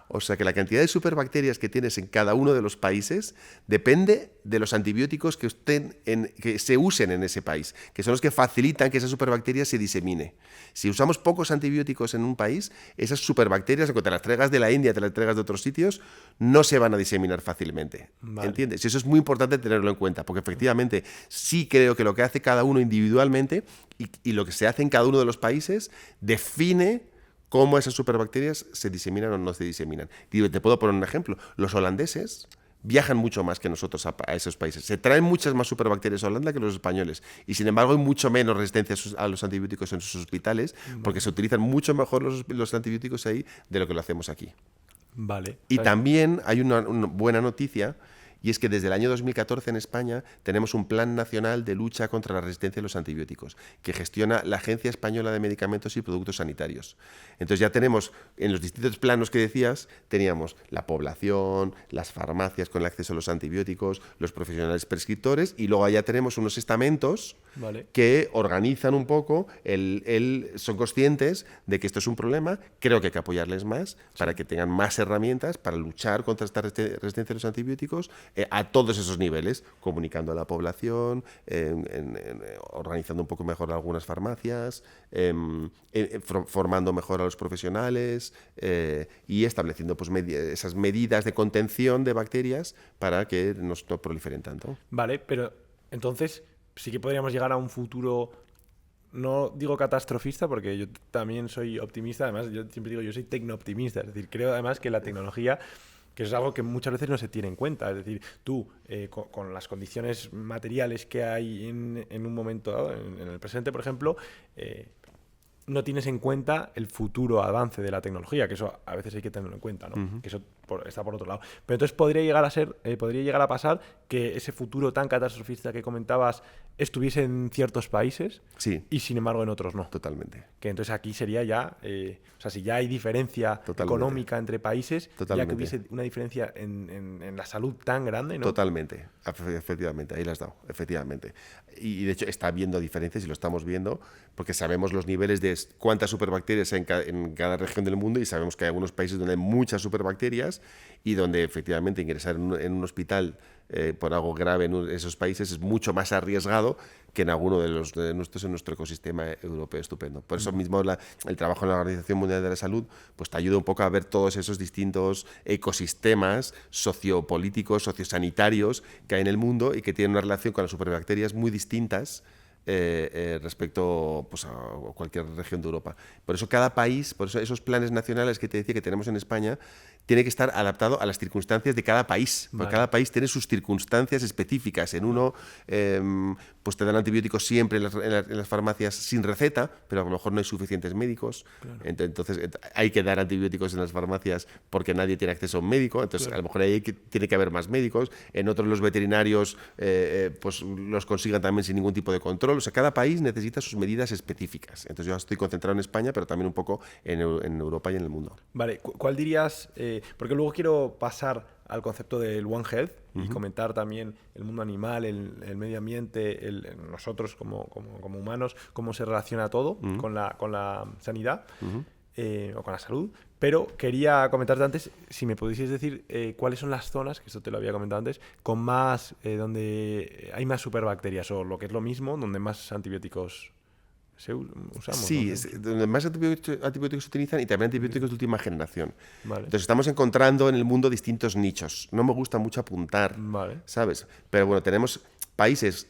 O sea que la cantidad de superbacterias que tienes en cada uno de los países depende de los antibióticos que se usen en ese país, que son los que facilitan que esa superbacteria se disemine. Si usamos pocos antibióticos en un país, esas superbacterias, aunque te las traigas de la India, te las traigas de otros sitios, no se van a diseminar fácilmente. Vale. ¿Entiendes? Y eso es muy importante tenerlo en cuenta, porque efectivamente sí creo que lo que hace cada uno individualmente y lo que se hace en cada uno de los países define cómo esas superbacterias se diseminan o no se diseminan. Te puedo poner un ejemplo. Los holandeses viajan mucho más que nosotros a esos países. Se traen muchas más superbacterias a Holanda que los españoles y sin embargo hay mucho menos resistencia a los antibióticos en sus hospitales porque se utilizan mucho mejor los antibióticos ahí de lo que lo hacemos aquí. Vale. Y también hay una buena noticia, y es que desde el año 2014 en España tenemos un Plan Nacional de Lucha contra la Resistencia a los Antibióticos, que gestiona la Agencia Española de Medicamentos y Productos Sanitarios. Entonces ya tenemos, en los distintos planos que decías, teníamos la población, las farmacias con el acceso a los antibióticos, los profesionales prescriptores, y luego ya tenemos unos estamentos que organizan un poco, son conscientes de que esto es un problema, creo que hay que apoyarles más para que tengan más herramientas para luchar contra esta resistencia a los antibióticos a todos esos niveles, comunicando a la población, organizando un poco mejor algunas farmacias, formando mejor a los profesionales y estableciendo pues, esas medidas de contención de bacterias para que no proliferen tanto. Vale, pero entonces sí que podríamos llegar a un futuro, no digo catastrofista, porque yo también soy optimista, además yo siempre digo yo soy tecno-optimista, es decir, creo además que la tecnología, que es algo que muchas veces no se tiene en cuenta, es decir, tú con las condiciones materiales que hay en un momento dado, en el presente, por ejemplo, no tienes en cuenta el futuro avance de la tecnología, que eso a veces hay que tenerlo en cuenta, ¿no? Que eso está por otro lado. Pero entonces podría llegar a pasar que ese futuro tan catastrofista que comentabas estuviese en ciertos países y sin embargo en otros no. Totalmente. Que entonces aquí sería ya, o sea, si ya hay diferencia económica entre países, ya que hubiese una diferencia en la salud tan grande, ¿no? Totalmente, efectivamente, ahí lo has dado, efectivamente. Y de hecho está habiendo diferencias y lo estamos viendo porque sabemos los niveles de cuántas superbacterias hay en cada región del mundo y sabemos que hay algunos países donde hay muchas superbacterias y donde efectivamente ingresar en un hospital por algo grave en esos países es mucho más arriesgado que en alguno de nuestros en nuestro ecosistema europeo estupendo. Por eso mismo el trabajo en la Organización Mundial de la Salud pues te ayuda un poco a ver todos esos distintos ecosistemas sociopolíticos, sociosanitarios que hay en el mundo y que tienen una relación con las superbacterias muy distintas respecto pues, a cualquier región de Europa. Por eso cada país, por eso esos planes nacionales que te decía que tenemos en España, tiene que estar adaptado a las circunstancias de cada país. Porque cada país tiene sus circunstancias específicas. En uno, pues te dan antibióticos siempre en las farmacias sin receta, pero a lo mejor no hay suficientes médicos. Claro. Entonces hay que dar antibióticos en las farmacias porque nadie tiene acceso a un médico. Entonces a lo mejor ahí tiene que haber más médicos. En otros los veterinarios pues los consigan también sin ningún tipo de control. O sea, cada país necesita sus medidas específicas. Entonces yo estoy concentrado en España, pero también un poco en Europa y en el mundo. Vale, ¿cuál dirías? Porque luego quiero pasar al concepto del One Health y comentar también el mundo animal, el medio ambiente, nosotros como humanos, cómo se relaciona todo con la sanidad o con la salud. Pero quería comentarte antes, si me pudieses decir cuáles son las zonas, que esto te lo había comentado antes, con más, donde hay más superbacterias o lo que es lo mismo, donde más antibióticos usamos. Sí, ¿no? Donde más antibióticos se utilizan y también antibióticos de última generación. Vale. Entonces estamos encontrando en el mundo distintos nichos. No me gusta mucho apuntar, ¿sabes? Pero bueno, tenemos países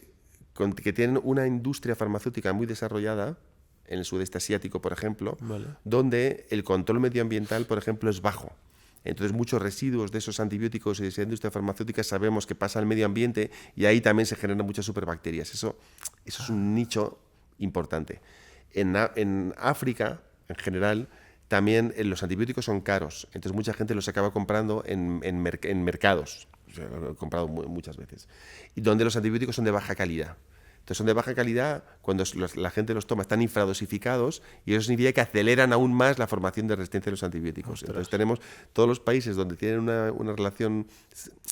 que tienen una industria farmacéutica muy desarrollada, en el sudeste asiático, por ejemplo, donde el control medioambiental, por ejemplo, es bajo. Entonces muchos residuos de esos antibióticos y de esa industria farmacéutica sabemos que pasa al medio ambiente y ahí también se generan muchas superbacterias. Eso es un nicho importante. En África, en general, también los antibióticos son caros, entonces mucha gente los acaba comprando en mercados, o sea, lo he comprado muchas veces, y donde los antibióticos son de baja calidad. Entonces son de baja calidad cuando la gente los toma, están infradosificados y eso significa que aceleran aún más la formación de resistencia a los antibióticos. Entonces tenemos todos los países donde tienen una relación,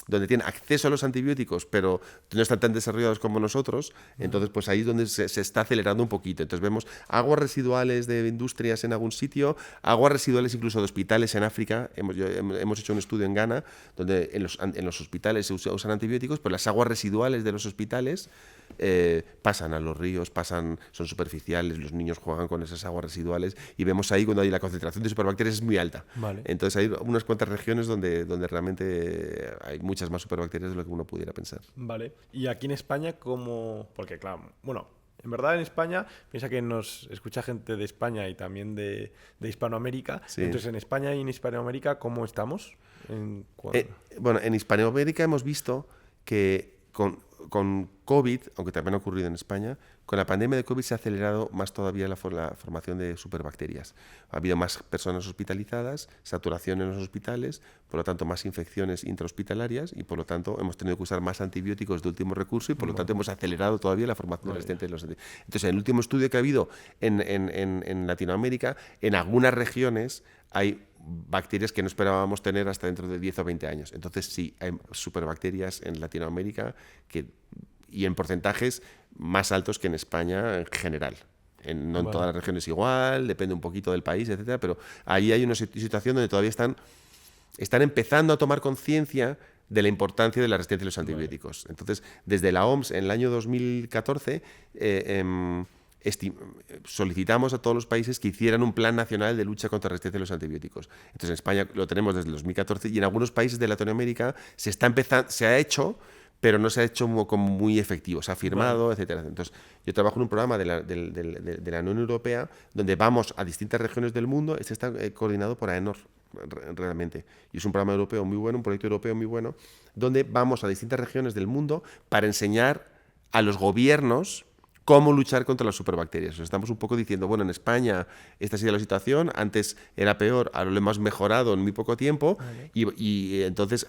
donde tienen acceso a los antibióticos, pero no están tan desarrollados como nosotros, entonces pues ahí es donde se está acelerando un poquito. Entonces vemos aguas residuales de industrias en algún sitio, aguas residuales incluso de hospitales en África. Hemos hecho un estudio en Ghana donde en los hospitales se usan antibióticos, pero las aguas residuales de los hospitales pasan a los ríos, son superficiales, los niños juegan con esas aguas residuales y vemos ahí cuando hay la concentración de superbacterias es muy alta. Entonces hay unas cuantas regiones donde realmente hay muchas más superbacterias de lo que uno pudiera pensar. Vale. Y aquí en España, ¿cómo? Porque claro, bueno, En verdad, en España, piensa que nos escucha gente de España y también de Hispanoamérica. Sí. Entonces, en España y en Hispanoamérica, ¿cómo estamos? Bueno, en Hispanoamérica hemos visto que con COVID, aunque también ha ocurrido en España, con la pandemia de COVID se ha acelerado más todavía la formación de superbacterias. Ha habido más personas hospitalizadas, saturación en los hospitales, por lo tanto más infecciones intrahospitalarias y por lo tanto hemos tenido que usar más antibióticos de último recurso y por lo tanto hemos acelerado todavía la formación resistente de los antibióticos. Entonces, en el último estudio que ha habido en Latinoamérica, en algunas regiones hay bacterias que no esperábamos tener hasta dentro de 10 o 20 años. Entonces sí, hay superbacterias en Latinoamérica y en porcentajes más altos que en España en general. No en todas las regiones igual, depende un poquito del país, etcétera, pero ahí hay una situación donde todavía están empezando a tomar conciencia de la importancia de la resistencia a los antibióticos. Entonces, desde la OMS, en el año 2014, solicitamos a todos los países que hicieran un plan nacional de lucha contra la resistencia a los antibióticos. Entonces, en España lo tenemos desde el 2014 y en algunos países de Latinoamérica se ha hecho, pero no se ha hecho como muy efectivo, se ha firmado, etcétera. Entonces, yo trabajo en un programa de la Unión Europea donde vamos a distintas regiones del mundo. Este está coordinado por AENOR, realmente. Y es un programa europeo muy bueno, un proyecto europeo muy bueno, donde vamos a distintas regiones del mundo para enseñar a los gobiernos cómo luchar contra las superbacterias. O sea, estamos un poco diciendo, bueno, en España esta ha sido la situación, antes era peor, ahora lo hemos mejorado en muy poco tiempo, y entonces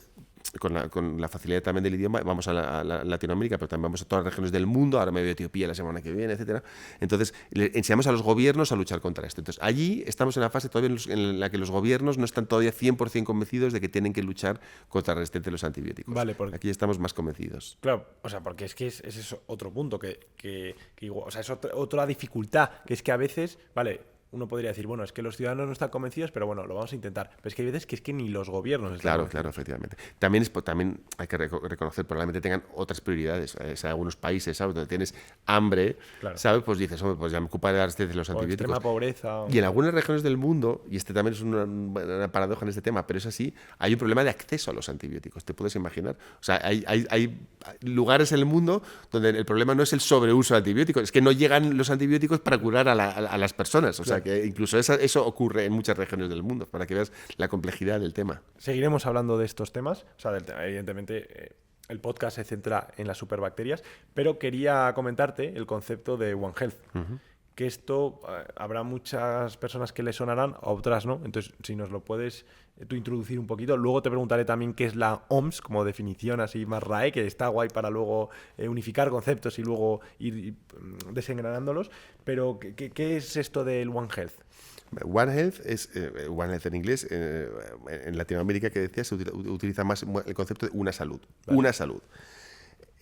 con la facilidad también del idioma vamos a Latinoamérica, pero también vamos a todas las regiones del mundo. Ahora me voy a Etiopía la semana que viene, etcétera. Entonces le enseñamos a los gobiernos a luchar contra esto. Entonces allí estamos en la fase todavía en la que los gobiernos no están todavía 100% convencidos de que tienen que luchar contra la resistencia a los antibióticos. Vale, aquí estamos más convencidos. Claro, o sea, porque es que ese es otro punto que igual, o sea, es otra dificultad, que es que a veces, vale, uno podría decir, bueno, es que los ciudadanos no están convencidos, pero bueno, lo vamos a intentar. Pero es que hay veces que es que ni los gobiernos están convencidos. Claro, efectivamente. También hay que reconocer, probablemente tengan otras prioridades. O sea, algunos países, ¿sabes? Donde tienes hambre, ¿sabes? Pues dices, hombre, pues ya me ocuparé de la resistencia de los antibióticos. Extrema pobreza. Y en algunas regiones del mundo, y este también es una paradoja en este tema, pero es así, hay un problema de acceso a los antibióticos, ¿te puedes imaginar? O sea, hay lugares en el mundo donde el problema no es el sobreuso de antibióticos, es que no llegan los antibióticos para curar a las personas. O sea, que incluso eso ocurre en muchas regiones del mundo, para que veas la complejidad del tema. Seguiremos hablando de estos temas. O sea, evidentemente, el podcast se centra en las superbacterias, pero quería comentarte el concepto de One Health. Que esto habrá muchas personas que le sonarán, a otras no. Entonces, si nos lo puedes tú introducir un poquito. Luego te preguntaré también qué es la OMS, como definición así más RAE, que está guay para luego unificar conceptos y luego ir desengranándolos. Pero, ¿qué es esto del One Health? One Health es One Health en inglés. En Latinoamérica, que decía, se utiliza más el concepto de una salud. Vale. Una salud.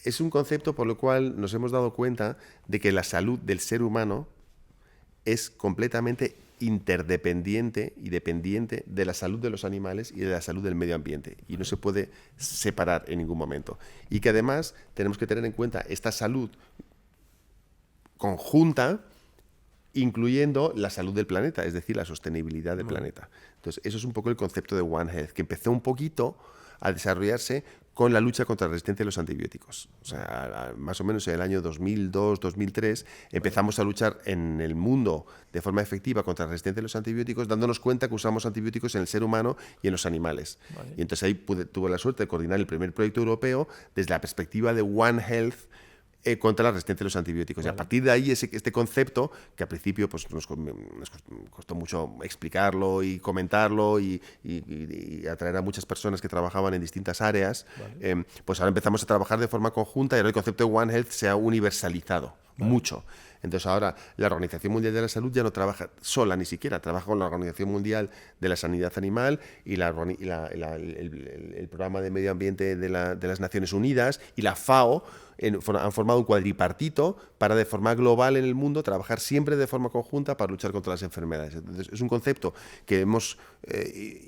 Es un concepto por lo cual nos hemos dado cuenta de que la salud del ser humano es completamente interdependiente y dependiente de la salud de los animales y de la salud del medio ambiente, y no se puede separar en ningún momento, y que además tenemos que tener en cuenta esta salud conjunta, incluyendo la salud del planeta, es decir, la sostenibilidad del planeta. Entonces, eso es un poco el concepto de One Health, que empezó un poquito a desarrollarse con la lucha contra la resistencia a los antibióticos. O sea, más o menos en el año 2002, 2003, empezamos a luchar en el mundo de forma efectiva contra la resistencia a los antibióticos, dándonos cuenta que usamos antibióticos en el ser humano y en los animales. Vale. Y entonces ahí tuve la suerte de coordinar el primer proyecto europeo desde la perspectiva de One Health, contra la resistencia a los antibióticos. Vale. Y a partir de ahí, este concepto, que al principio pues, nos costó mucho explicarlo y comentarlo y atraer a muchas personas que trabajaban en distintas áreas, vale, pues ahora empezamos a trabajar de forma conjunta y ahora el concepto de One Health se ha universalizado, vale, mucho. Entonces ahora la Organización Mundial de la Salud ya no trabaja sola ni siquiera, trabaja con la Organización Mundial de la Sanidad Animal y el Programa de Medio Ambiente de las Naciones Unidas y la FAO han formado un cuadripartito para de forma global en el mundo trabajar siempre de forma conjunta para luchar contra las enfermedades. Entonces, es un concepto que hemos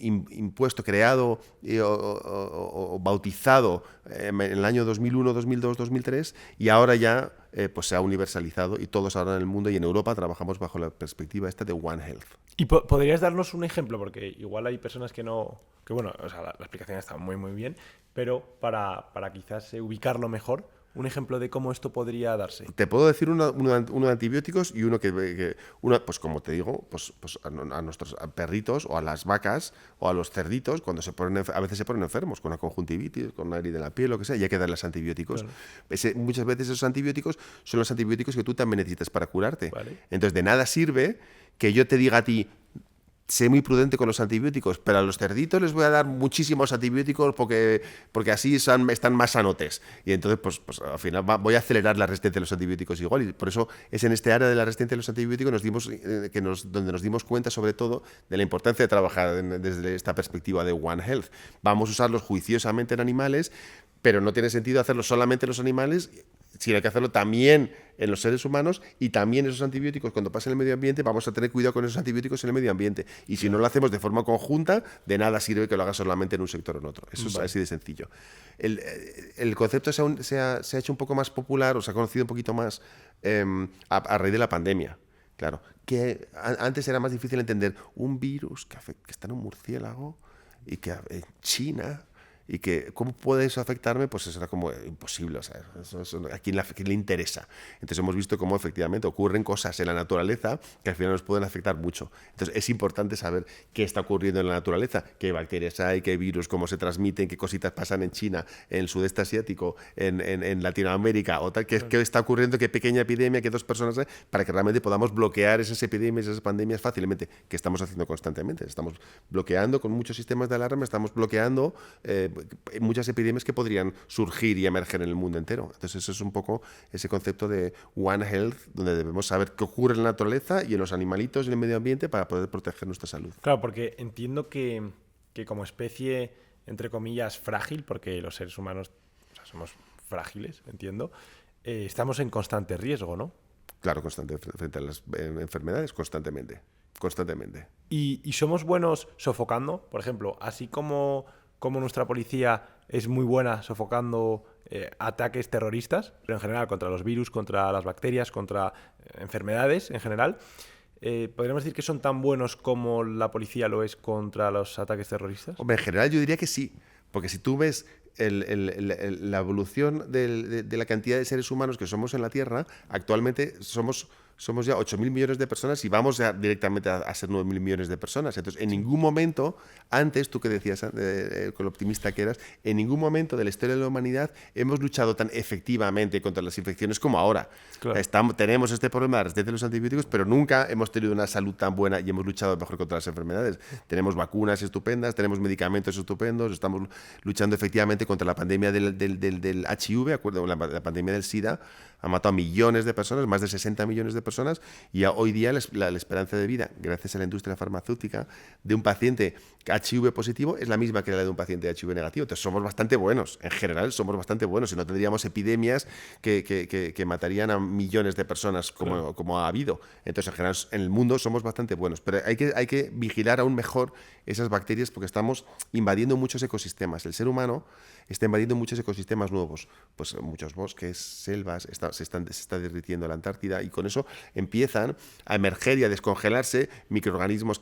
impuesto, creado o bautizado en el año 2001, 2002, 2003 y ahora ya pues se ha universalizado y todos ahora en el mundo y en Europa trabajamos bajo la perspectiva esta de One Health. ¿Y podrías darnos un ejemplo? Porque igual hay personas que no... Que bueno, o sea, la explicación está muy, muy bien, pero para quizás ubicarlo mejor, un ejemplo de cómo esto podría darse? Te puedo decir uno de antibióticos y uno pues como te digo, pues a nuestros perritos o a las vacas o a los cerditos, cuando a veces se ponen enfermos con una conjuntivitis, con una herida en la piel, lo que sea, y hay que darles antibióticos. Claro. Muchas veces esos antibióticos son los antibióticos que tú también necesitas para curarte. Vale. Entonces, de nada sirve que yo te diga a ti, sé muy prudente con los antibióticos, pero a los cerditos les voy a dar muchísimos antibióticos porque así están más sanotes. Y entonces, pues al final voy a acelerar la resistencia a los antibióticos igual. Y por eso es en este área de la resistencia a los antibióticos donde nos dimos cuenta, sobre todo, de la importancia de trabajar desde esta perspectiva de One Health. Vamos a usarlos juiciosamente en animales, pero no tiene sentido hacerlo solamente en los animales, sino hay que hacerlo también en los seres humanos, y también esos antibióticos, cuando pasen en el medio ambiente, vamos a tener cuidado con esos antibióticos en el medio ambiente. Y si no lo hacemos de forma conjunta, de nada sirve que lo hagas solamente en un sector o en otro. Eso es así de sencillo. El concepto se ha hecho un poco más popular, o se ha conocido un poquito más a raíz de la pandemia. Claro, que antes era más difícil entender un virus que está en un murciélago y que en China... Y que, ¿cómo puede eso afectarme? Pues eso era como imposible, o sea, ¿a quién le interesa? Entonces hemos visto cómo efectivamente ocurren cosas en la naturaleza que al final nos pueden afectar mucho. Entonces es importante saber qué está ocurriendo en la naturaleza, qué bacterias hay, qué virus, cómo se transmiten, qué cositas pasan en China, en el sudeste asiático, en Latinoamérica, o tal, qué está ocurriendo, qué pequeña epidemia, qué dos personas hay, para que realmente podamos bloquear esas epidemias, esas pandemias fácilmente, que estamos haciendo constantemente. Estamos bloqueando con muchos sistemas de alarma, estamos bloqueando muchas epidemias que podrían surgir y emerger en el mundo entero. Entonces eso es un poco ese concepto de One Health, donde debemos saber qué ocurre en la naturaleza y en los animalitos y en el medio ambiente para poder proteger nuestra salud. Claro, porque entiendo que como especie, entre comillas, frágil, porque los seres humanos, o sea, somos frágiles, entiendo, estamos en constante riesgo, ¿no? Claro, constante frente a las enfermedades, constantemente. ¿Y somos buenos sofocando? Por ejemplo, así como nuestra policía es muy buena sofocando ataques terroristas, pero en general contra los virus, contra las bacterias, contra enfermedades en general, ¿podríamos decir que son tan buenos como la policía lo es contra los ataques terroristas? Hombre, en general yo diría que sí, porque si tú ves la evolución de la cantidad de seres humanos que somos en la Tierra, actualmente somos ya 8.000 millones de personas y vamos ya directamente a ser 9.000 millones de personas. Entonces, en ningún momento, antes, tú que decías, con lo optimista que eras, en ningún momento de la historia de la humanidad hemos luchado tan efectivamente contra las infecciones como ahora. Claro. Tenemos este problema de resistencia a los antibióticos, pero nunca hemos tenido una salud tan buena y hemos luchado mejor contra las enfermedades. Tenemos vacunas estupendas, tenemos medicamentos estupendos, estamos luchando efectivamente contra la pandemia del HIV, acuerdo, la pandemia del SIDA. Ha matado a millones de personas, más de 60 millones de personas, y hoy día la esperanza de vida, gracias a la industria farmacéutica, de un paciente HIV positivo es la misma que la de un paciente HIV negativo. Entonces somos bastante buenos, en general somos bastante buenos, y no tendríamos epidemias que matarían a millones de personas como ha habido. Entonces, en general, en el mundo somos bastante buenos, pero hay que vigilar aún mejor esas bacterias, porque estamos invadiendo muchos ecosistemas. El ser humano está invadiendo muchos ecosistemas nuevos, pues muchos bosques, selvas, se está derritiendo la Antártida, y con eso empiezan a emerger y a descongelarse microorganismos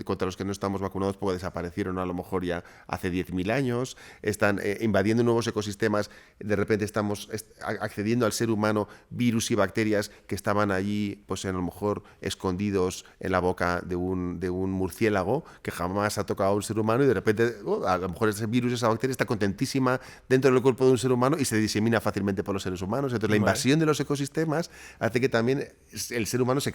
contra los que no estamos vacunados porque desaparecieron a lo mejor ya hace 10.000 años, están invadiendo nuevos ecosistemas, de repente estamos accediendo al ser humano virus y bacterias que estaban allí, pues a lo mejor escondidos en la boca de un murciélago que jamás ha tocado a un ser humano, y de repente a lo mejor ese virus, esa bacteria está contentísima dentro del cuerpo de un ser humano y se disemina fácilmente por los seres humanos. Entonces la invasión de los ecosistemas hace que también el ser humano se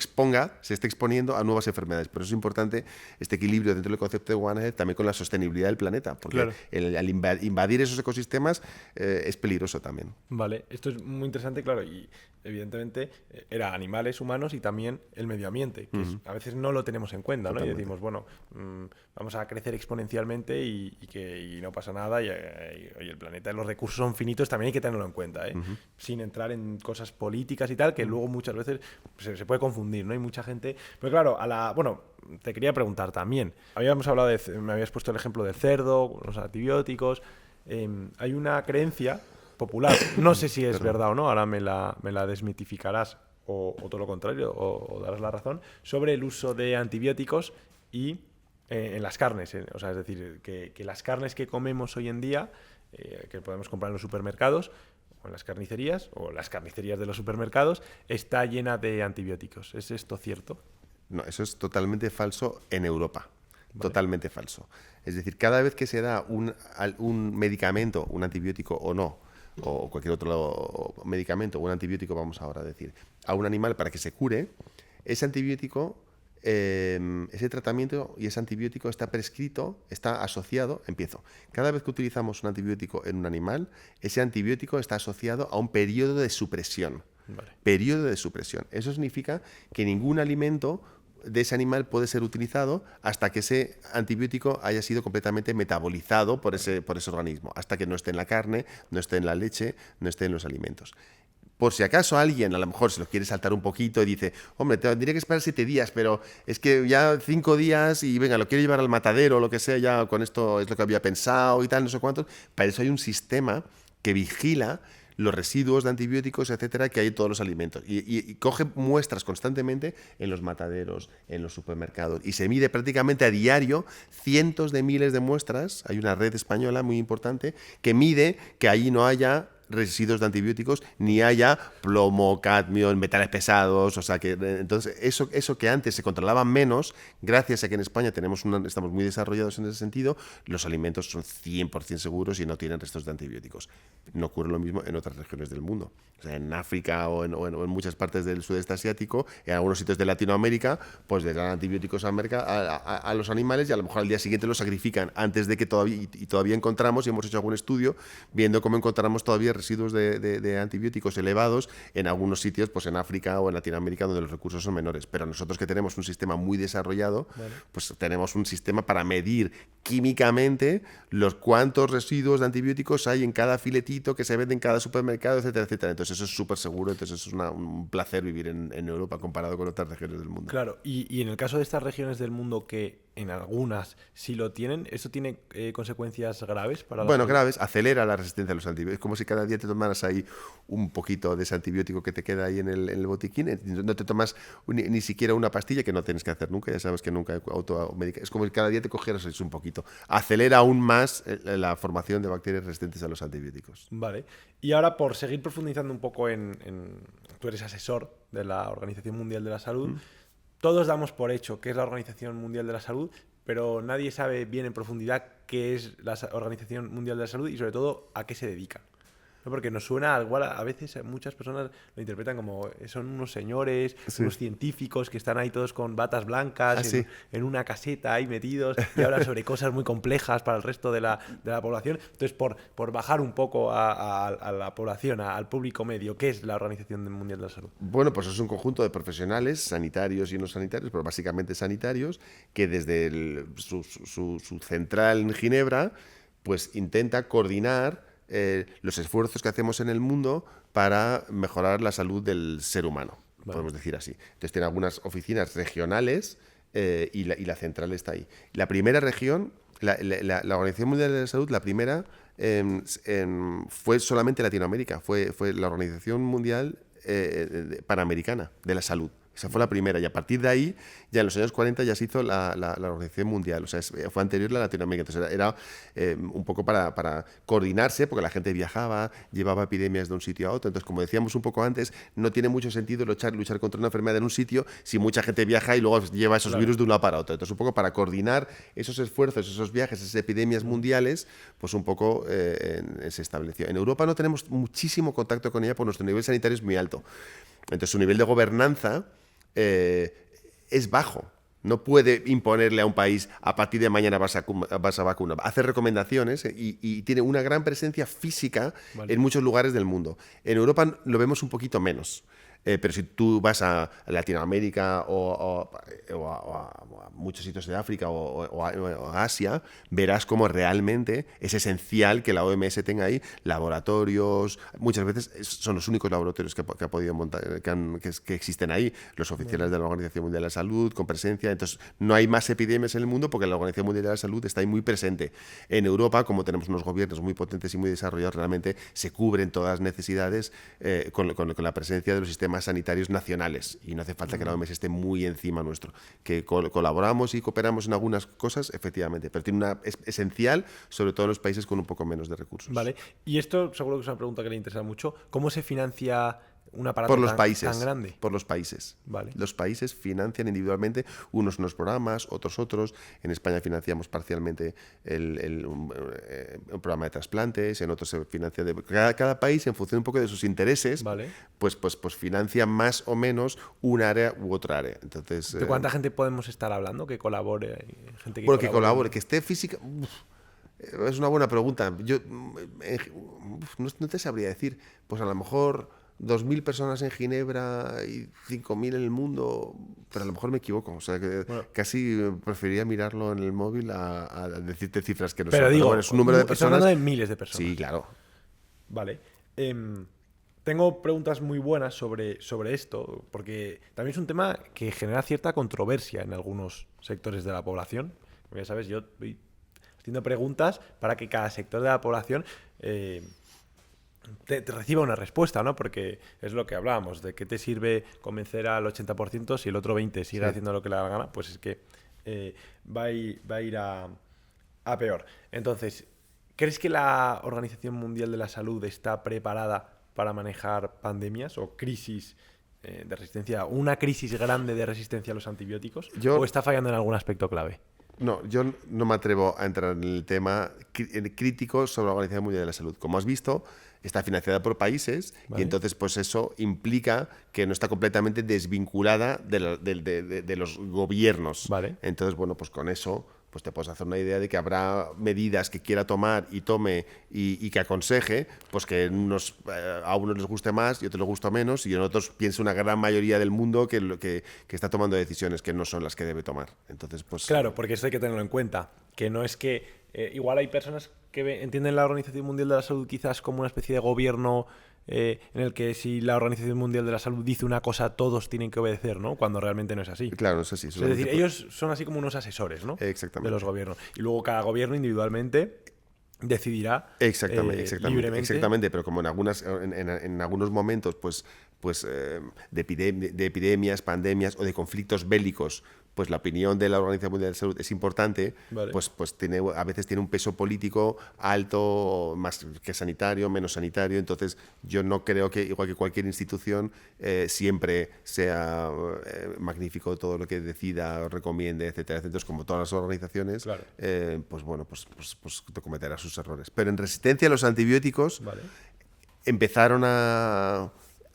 esté exponiendo a nuevas enfermedades. Por eso es importante este equilibrio dentro del concepto de One Health, también con la sostenibilidad del planeta, porque al invadir esos ecosistemas es peligroso también. Vale, esto es muy interesante, claro, y evidentemente era animales, humanos y también el medio ambiente, que a veces no lo tenemos en cuenta, ¿no? Y decimos, bueno, vamos a crecer exponencialmente y no pasa nada, y el planeta, los recursos son finitos, también hay que tenerlo en cuenta, sin entrar en cosas políticas y tal, que luego muchas veces se puede confundir, ¿no? Hay mucha gente... Pero claro, te quería preguntar también, me habías puesto el ejemplo del cerdo, los antibióticos, hay una creencia popular, no sé si es verdad o no, ahora me la desmitificarás o todo lo contrario, o darás la razón, sobre el uso de antibióticos y en las carnes, o sea, es decir, que las carnes que comemos hoy en día, que podemos comprar en los supermercados, en las carnicerías o las carnicerías de los supermercados está llena de antibióticos. ¿Es esto cierto? No, eso es totalmente falso en Europa. Vale. Totalmente falso. Es decir, cada vez que se da un medicamento, un antibiótico o no, o cualquier otro medicamento o un antibiótico, vamos ahora a decir, a un animal para que se cure, ese antibiótico, ese tratamiento y ese antibiótico está prescrito, está asociado, cada vez que utilizamos un antibiótico en un animal, ese antibiótico está asociado a un periodo de supresión. Vale. Periodo de supresión. Eso significa que ningún alimento de ese animal puede ser utilizado hasta que ese antibiótico haya sido completamente metabolizado por ese organismo, hasta que no esté en la carne, no esté en la leche, no esté en los alimentos. Por si acaso alguien a lo mejor se lo quiere saltar un poquito y dice, hombre, tendría que esperar 7 días, pero es que ya 5 días y venga, lo quiero llevar al matadero o lo que sea, ya con esto es lo que había pensado y tal, no sé cuántos. Para eso hay un sistema que vigila los residuos de antibióticos, etcétera, que hay en todos los alimentos. Y coge muestras constantemente en los mataderos, en los supermercados. Y se mide prácticamente a diario cientos de miles de muestras. Hay una red española muy importante que mide que ahí no haya residuos de antibióticos, ni haya plomo, cadmio, metales pesados, o sea que entonces eso que antes se controlaba menos, gracias a que en España estamos muy desarrollados en ese sentido, los alimentos son 100% seguros y no tienen restos de antibióticos. No ocurre lo mismo en otras regiones del mundo. O sea, en África o en muchas partes del sudeste asiático, en algunos sitios de Latinoamérica, pues le dan antibióticos a los animales y a lo mejor al día siguiente los sacrifican antes de que todavía encontramos, y hemos hecho algún estudio viendo cómo encontramos todavía residuos de antibióticos elevados en algunos sitios, pues en África o en Latinoamérica, donde los recursos son menores. Pero nosotros que tenemos un sistema muy desarrollado, vale, pues tenemos un sistema para medir químicamente los cuántos residuos de antibióticos hay en cada filetito que se vende en cada supermercado, etcétera, etcétera. Entonces eso es súper seguro, entonces eso es un placer vivir en Europa comparado con otras regiones del mundo. Claro, y en el caso de estas regiones del mundo que en algunas sí lo tienen, ¿eso tiene consecuencias graves para la salud? Graves, acelera la resistencia a los antibióticos. Es como si cada día te tomaras ahí un poquito de ese antibiótico que te queda ahí en el botiquín. No te tomas ni siquiera una pastilla, que no tienes que hacer nunca, ya sabes que nunca automedica. Es como si cada día te cogieras eso un poquito. Acelera aún más la formación de bacterias resistentes a los antibióticos. Vale. Y ahora, por seguir profundizando un poco tú eres asesor de la Organización Mundial de la Salud. Todos damos por hecho qué es la Organización Mundial de la Salud, pero nadie sabe bien en profundidad qué es la Organización Mundial de la Salud y sobre todo a qué se dedica. ¿No? Porque nos suena igual, a veces muchas personas lo interpretan como son unos señores, sí, unos científicos que están ahí todos con batas blancas en una caseta ahí metidos y hablan sobre cosas muy complejas para el resto de la población. Entonces, por bajar un poco a la población, al público medio, ¿qué es la Organización Mundial de la Salud? Bueno, pues es un conjunto de profesionales, sanitarios y no sanitarios, pero básicamente sanitarios, que desde su central en Ginebra, pues intenta coordinar los esfuerzos que hacemos en el mundo para mejorar la salud del ser humano, vale, podemos decir así. Entonces tiene algunas oficinas regionales y la central está ahí. La primera región, la Organización Mundial de la Salud, la primera fue solamente Latinoamérica, fue la Organización Mundial Panamericana de la Salud. Esa fue la primera, y a partir de ahí, ya en los años 40 ya se hizo la Organización Mundial, o sea, fue anterior a la Latinoamérica. Entonces era un poco para coordinarse, porque la gente viajaba, llevaba epidemias de un sitio a otro. Entonces, como decíamos un poco antes, no tiene mucho sentido luchar contra una enfermedad en un sitio si mucha gente viaja y luego lleva esos virus de un lado para otro. Entonces, un poco para coordinar esos esfuerzos, esos viajes, esas epidemias mundiales, pues un poco se estableció. En Europa no tenemos muchísimo contacto con ella, porque nuestro nivel sanitario es muy alto. Entonces, su nivel de gobernanza es bajo. No puede imponerle a un país a partir de mañana vas a vacunar. Hace recomendaciones y tiene una gran presencia física, vale, en muchos lugares del mundo. En Europa lo vemos un poquito menos. Pero si tú vas a Latinoamérica o a muchos sitios de África o a Asia, verás cómo realmente es esencial que la OMS tenga ahí laboratorios. Muchas veces son los únicos laboratorios que ha podido montar, que existen ahí, los oficiales de la Organización Mundial de la Salud, con presencia. Entonces, no hay más epidemias en el mundo porque la Organización Mundial de la Salud está ahí muy presente. En Europa, como tenemos unos gobiernos muy potentes y muy desarrollados, realmente se cubren todas las necesidades con la presencia de los sistemas temas sanitarios nacionales y no hace falta que la OMS esté muy encima nuestro. Que colaboramos y cooperamos en algunas cosas, efectivamente, pero es esencial, sobre todo en los países con un poco menos de recursos. Vale. Y esto seguro que es una pregunta que le interesa mucho. ¿Cómo se financia un aparato Por los países, tan grande? por los países. Vale. Los países financian individualmente unos programas, otros. En España financiamos parcialmente un programa de trasplantes, en otros se financia cada país en función un poco de sus intereses, Vale. pues financia más o menos un área u otra área. Entonces, ¿De cuánta gente podemos estar hablando que colabore? Gente bueno, que colabore, que esté física. Es una buena pregunta. Yo no te sabría decir. Pues a lo mejor 2.000 personas en Ginebra y 5.000 en el mundo, pero a lo mejor me equivoco. O sea, que casi preferiría mirarlo en el móvil a decirte cifras que no pero son. digo, Pero bueno, es un número de estamos personas. hablando de miles de personas. Sí, claro. Vale. Tengo preguntas muy buenas sobre esto, porque también es un tema que genera cierta controversia en algunos sectores de la población. Ya sabes, yo voy haciendo preguntas para que cada sector de la población te reciba una respuesta, ¿no? Porque es lo que hablábamos, de qué te sirve convencer al 80% si el otro 20% sigue haciendo lo que le da la gana, pues es que va a ir a peor. Entonces, ¿crees que la Organización Mundial de la Salud está preparada para manejar pandemias o crisis de resistencia, una crisis grande de resistencia a los antibióticos? ¿O está fallando en algún aspecto clave? No, yo no me atrevo a entrar en el tema crítico sobre la Organización Mundial de la Salud. Como has visto, está financiada por países, y entonces pues eso implica que no está completamente desvinculada de los gobiernos. Vale. Entonces, bueno, pues con eso pues te puedes hacer una idea de que habrá medidas que quiera tomar y tome y que aconseje, pues que a unos les guste más y a otros les gusta menos, y en otros piensa una gran mayoría del mundo que está tomando decisiones que no son las que debe tomar. Entonces, pues claro, porque eso hay que tenerlo en cuenta, que no es que igual hay personas que entienden la Organización Mundial de la Salud quizás como una especie de gobierno en el que si la Organización Mundial de la Salud dice una cosa, todos tienen que obedecer, ¿no? Cuando realmente no es así. Claro, no es así. Es decir, ellos son así como unos asesores, ¿no? Exactamente. De los gobiernos. Y luego cada gobierno individualmente decidirá libremente. Exactamente, pero como en algunos momentos de epidemias, pandemias o de conflictos bélicos, pues la opinión de la Organización Mundial de la Salud es importante, vale. pues a veces tiene un peso político alto, más que sanitario, menos sanitario. Entonces yo no creo que, igual que cualquier institución, siempre sea magnífico todo lo que decida o recomiende, etcétera. Entonces, como todas las organizaciones, claro. pues te cometerá sus errores. Pero en resistencia a los antibióticos, Vale.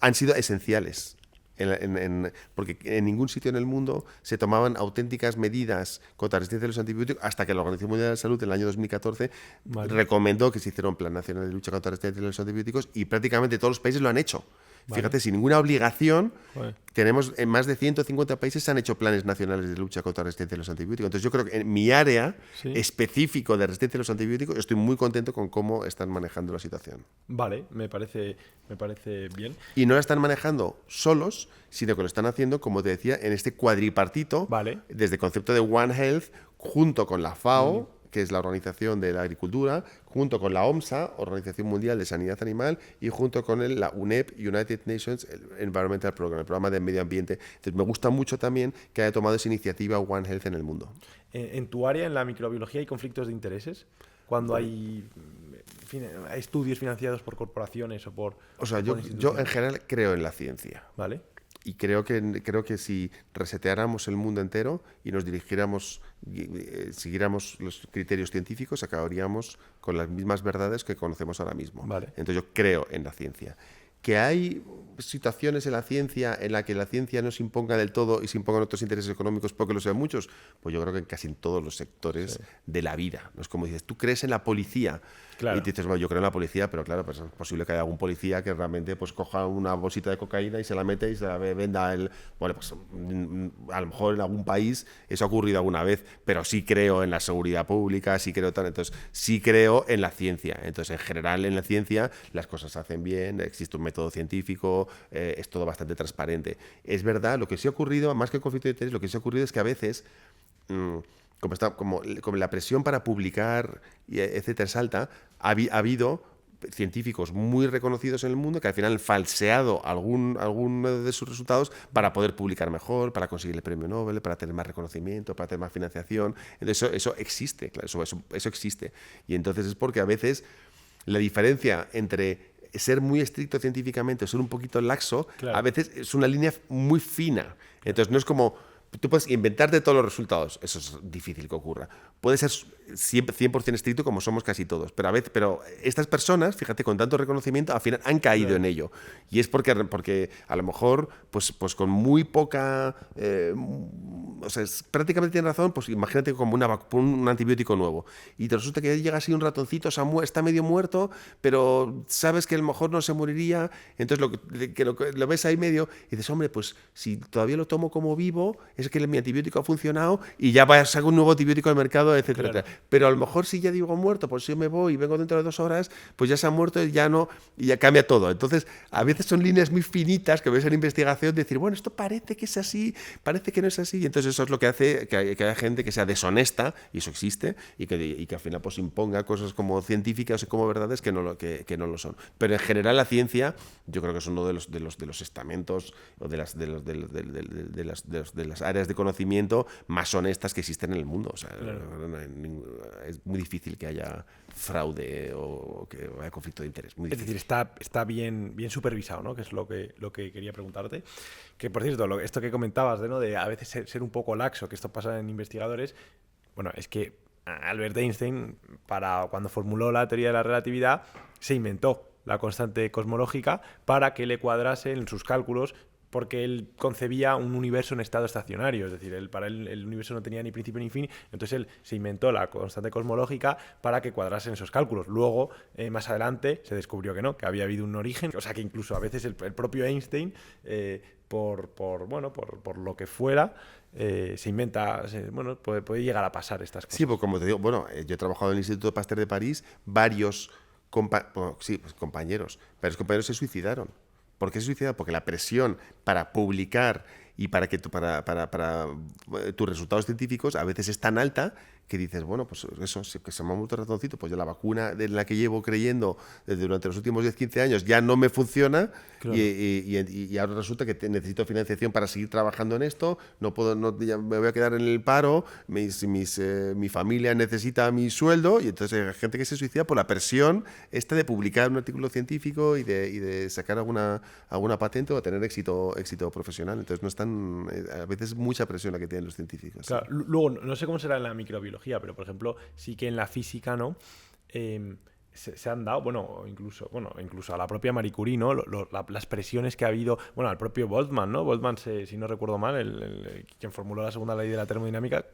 han sido esenciales. Porque en ningún sitio en el mundo se tomaban auténticas medidas contra la resistencia a los antibióticos hasta que la Organización Mundial de la Salud en el año 2014 recomendó que se hiciera un plan nacional de lucha contra la resistencia a los antibióticos, y prácticamente todos los países lo han hecho. Fíjate, sin ninguna obligación, tenemos en más de 150 países se han hecho planes nacionales de lucha contra la resistencia a los antibióticos. Entonces yo creo que en mi área específico de resistencia a los antibióticos estoy muy contento con cómo están manejando la situación. Vale, me parece bien. Y no la están manejando solos, sino que lo están haciendo, como te decía, en este cuadripartito, desde el concepto de One Health, junto con la FAO, que es la Organización de la Agricultura, junto con la OMSA, Organización Mundial de Sanidad Animal, y junto con la UNEP, United Nations Environmental Program, el programa de medio ambiente. Entonces, me gusta mucho también que haya tomado esa iniciativa One Health en el mundo. ¿En tu área, en la microbiología, hay conflictos de intereses? Cuando hay estudios financiados por corporaciones o por... O sea, yo en general creo en la ciencia. Vale. Y creo que si reseteáramos el mundo entero y nos siguiéramos los criterios científicos, acabaríamos con las mismas verdades que conocemos ahora mismo. Vale. Entonces yo creo en la ciencia. Que hay situaciones en la ciencia en las que la ciencia no se imponga del todo y se impongan otros intereses económicos porque lo sean muchos, pues yo creo que en casi en todos los sectores de la vida. No es como dices, tú crees en la policía. Claro. Y dices, bueno, yo creo en la policía, pero claro, pues es posible que haya algún policía que realmente pues coja una bolsita de cocaína y se la mete y se la venda bueno, pues a lo mejor en algún país eso ha ocurrido alguna vez, pero sí creo en la seguridad pública, sí creo tal, entonces sí creo en la ciencia. Entonces, en general, en la ciencia las cosas se hacen bien, existe un método científico, es todo bastante transparente. Es verdad, lo que sí ha ocurrido, más que el conflicto de interés, lo que sí ha ocurrido es que a veces... como la presión para publicar, etcétera, es alta, ha habido científicos muy reconocidos en el mundo que al final han falseado alguno de sus resultados para poder publicar mejor, para conseguir el premio Nobel, para tener más reconocimiento, para tener más financiación. Entonces eso existe, claro, eso existe. Y entonces es porque a veces la diferencia entre ser muy estricto científicamente o ser un poquito laxo, claro, a veces es una línea muy fina. Entonces no es como... Tú puedes inventarte todos los resultados, eso es difícil que ocurra. Puede ser 100% estricto como somos casi todos, pero estas personas, fíjate, con tanto reconocimiento, al final han caído en ello. Y es porque a lo mejor, pues con muy poca... o sea, prácticamente tienen razón, pues imagínate como un antibiótico nuevo. Y te resulta que llega así un ratoncito, está medio muerto, pero sabes que a lo mejor no se moriría, entonces lo ves ahí medio y dices, hombre, pues si todavía lo tomo como vivo, es que mi antibiótico ha funcionado y ya saco un nuevo antibiótico al mercado, etcétera, claro. etcétera. Pero a lo mejor si ya digo muerto, pues si yo me voy y vengo dentro de 2 horas, pues ya se ha muerto y ya no, y ya cambia todo. Entonces, a veces son líneas muy finitas que ves en investigación, decir, bueno, esto parece que es así, parece que no es así, y entonces eso es lo que hace que haya gente que sea deshonesta, y eso existe, y que al final pues imponga cosas como científicas y como verdades que no lo son. Pero en general la ciencia, yo creo que es uno de los estamentos o de las áreas de conocimiento más honestas que existen en el mundo. O sea, claro, es muy difícil que haya fraude o que haya conflicto de interés. Muy es difícil. decir, está bien supervisado, ¿no? Que es lo que quería preguntarte. Que, por cierto, esto que comentabas, ¿no? De a veces ser un poco laxo, que esto pasa en investigadores, bueno, es que Albert Einstein, cuando formuló la teoría de la relatividad, se inventó la constante cosmológica para que le cuadrase en sus cálculos, porque él concebía un universo en estado estacionario, es decir, para él el universo no tenía ni principio ni fin, entonces él se inventó la constante cosmológica para que cuadrasen esos cálculos. Luego, más adelante, se descubrió que no, que había habido un origen, o sea que incluso a veces el propio Einstein, por lo que fuera, se inventa, puede llegar a pasar estas cosas. Sí, pues como te digo, bueno, yo he trabajado en el Instituto Pasteur de París, varios compañeros se suicidaron. ¿Por qué se suicidaron? Porque la presión para publicar y para tus resultados científicos a veces es tan alta que dices, bueno, pues eso, que se me ha muerto el ratoncito, pues yo la vacuna en la que llevo creyendo durante los últimos 10-15 años ya no me funciona, claro. y ahora resulta que necesito financiación para seguir trabajando en esto, ya me voy a quedar en el paro, mi familia necesita mi sueldo, y entonces hay gente que se suicida por la presión esta de publicar un artículo científico y de sacar alguna patente o tener éxito profesional. Entonces no están, a veces mucha presión la que tienen los científicos. Claro, ¿sí? Luego, no sé cómo será en la microbiología, pero por ejemplo, sí que en la física, ¿no? Se han dado, incluso a la propia Marie Curie, ¿no? Las presiones que ha habido, al propio Boltzmann, ¿no? Boltzmann, si no recuerdo mal, quien formuló la segunda ley de la termodinámica,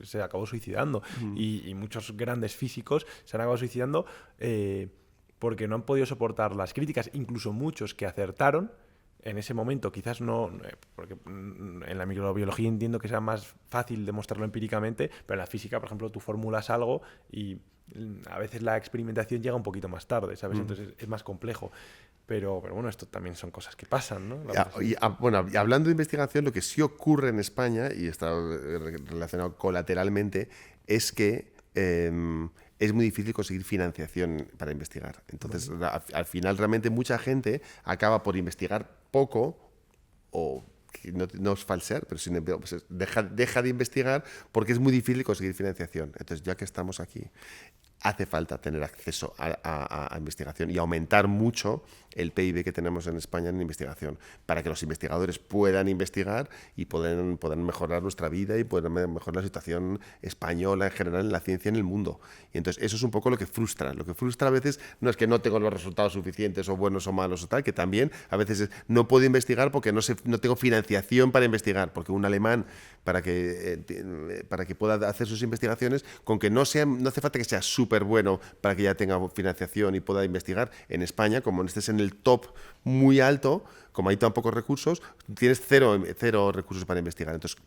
se acabó suicidando. Y muchos grandes físicos se han acabado suicidando porque no han podido soportar las críticas, incluso muchos que acertaron. En ese momento quizás no, porque en la microbiología entiendo que sea más fácil demostrarlo empíricamente, pero en la física, por ejemplo, tú formulas algo y a veces la experimentación llega un poquito más tarde, ¿sabes? Entonces es más complejo. Pero bueno, esto también son cosas que pasan, ¿no? Y hablando de investigación, lo que sí ocurre en España, y está relacionado colateralmente, es que es muy difícil conseguir financiación para investigar. Entonces, al final, realmente mucha gente acaba por investigar poco o que no es falsear, pero deja de investigar porque es muy difícil conseguir financiación. Entonces, ya que estamos aquí, hace falta tener acceso a investigación y aumentar mucho el PIB que tenemos en España en investigación, para que los investigadores puedan investigar y puedan mejorar nuestra vida y puedan mejorar la situación española en general en la ciencia en el mundo. Y entonces eso es un poco lo que frustra. Lo que frustra a veces no es que no tengo los resultados suficientes o buenos o malos o tal, que también a veces no puedo investigar porque no tengo financiación para investigar, porque un alemán para que pueda hacer sus investigaciones, con que no hace falta que sea súper bueno para que ya tenga financiación y pueda investigar en España, como estés en el top muy alto, como hay tan pocos recursos, tienes cero recursos para investigar. Entonces,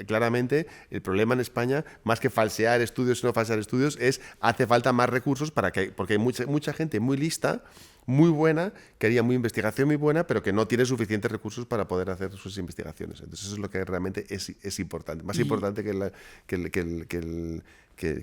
claramente, el problema en España, más que falsear estudios o no falsear estudios, hace falta más recursos porque hay mucha gente muy lista, muy buena, que haría investigación muy buena, pero que no tiene suficientes recursos para poder hacer sus investigaciones. Entonces, eso es lo que realmente es importante. Más importante que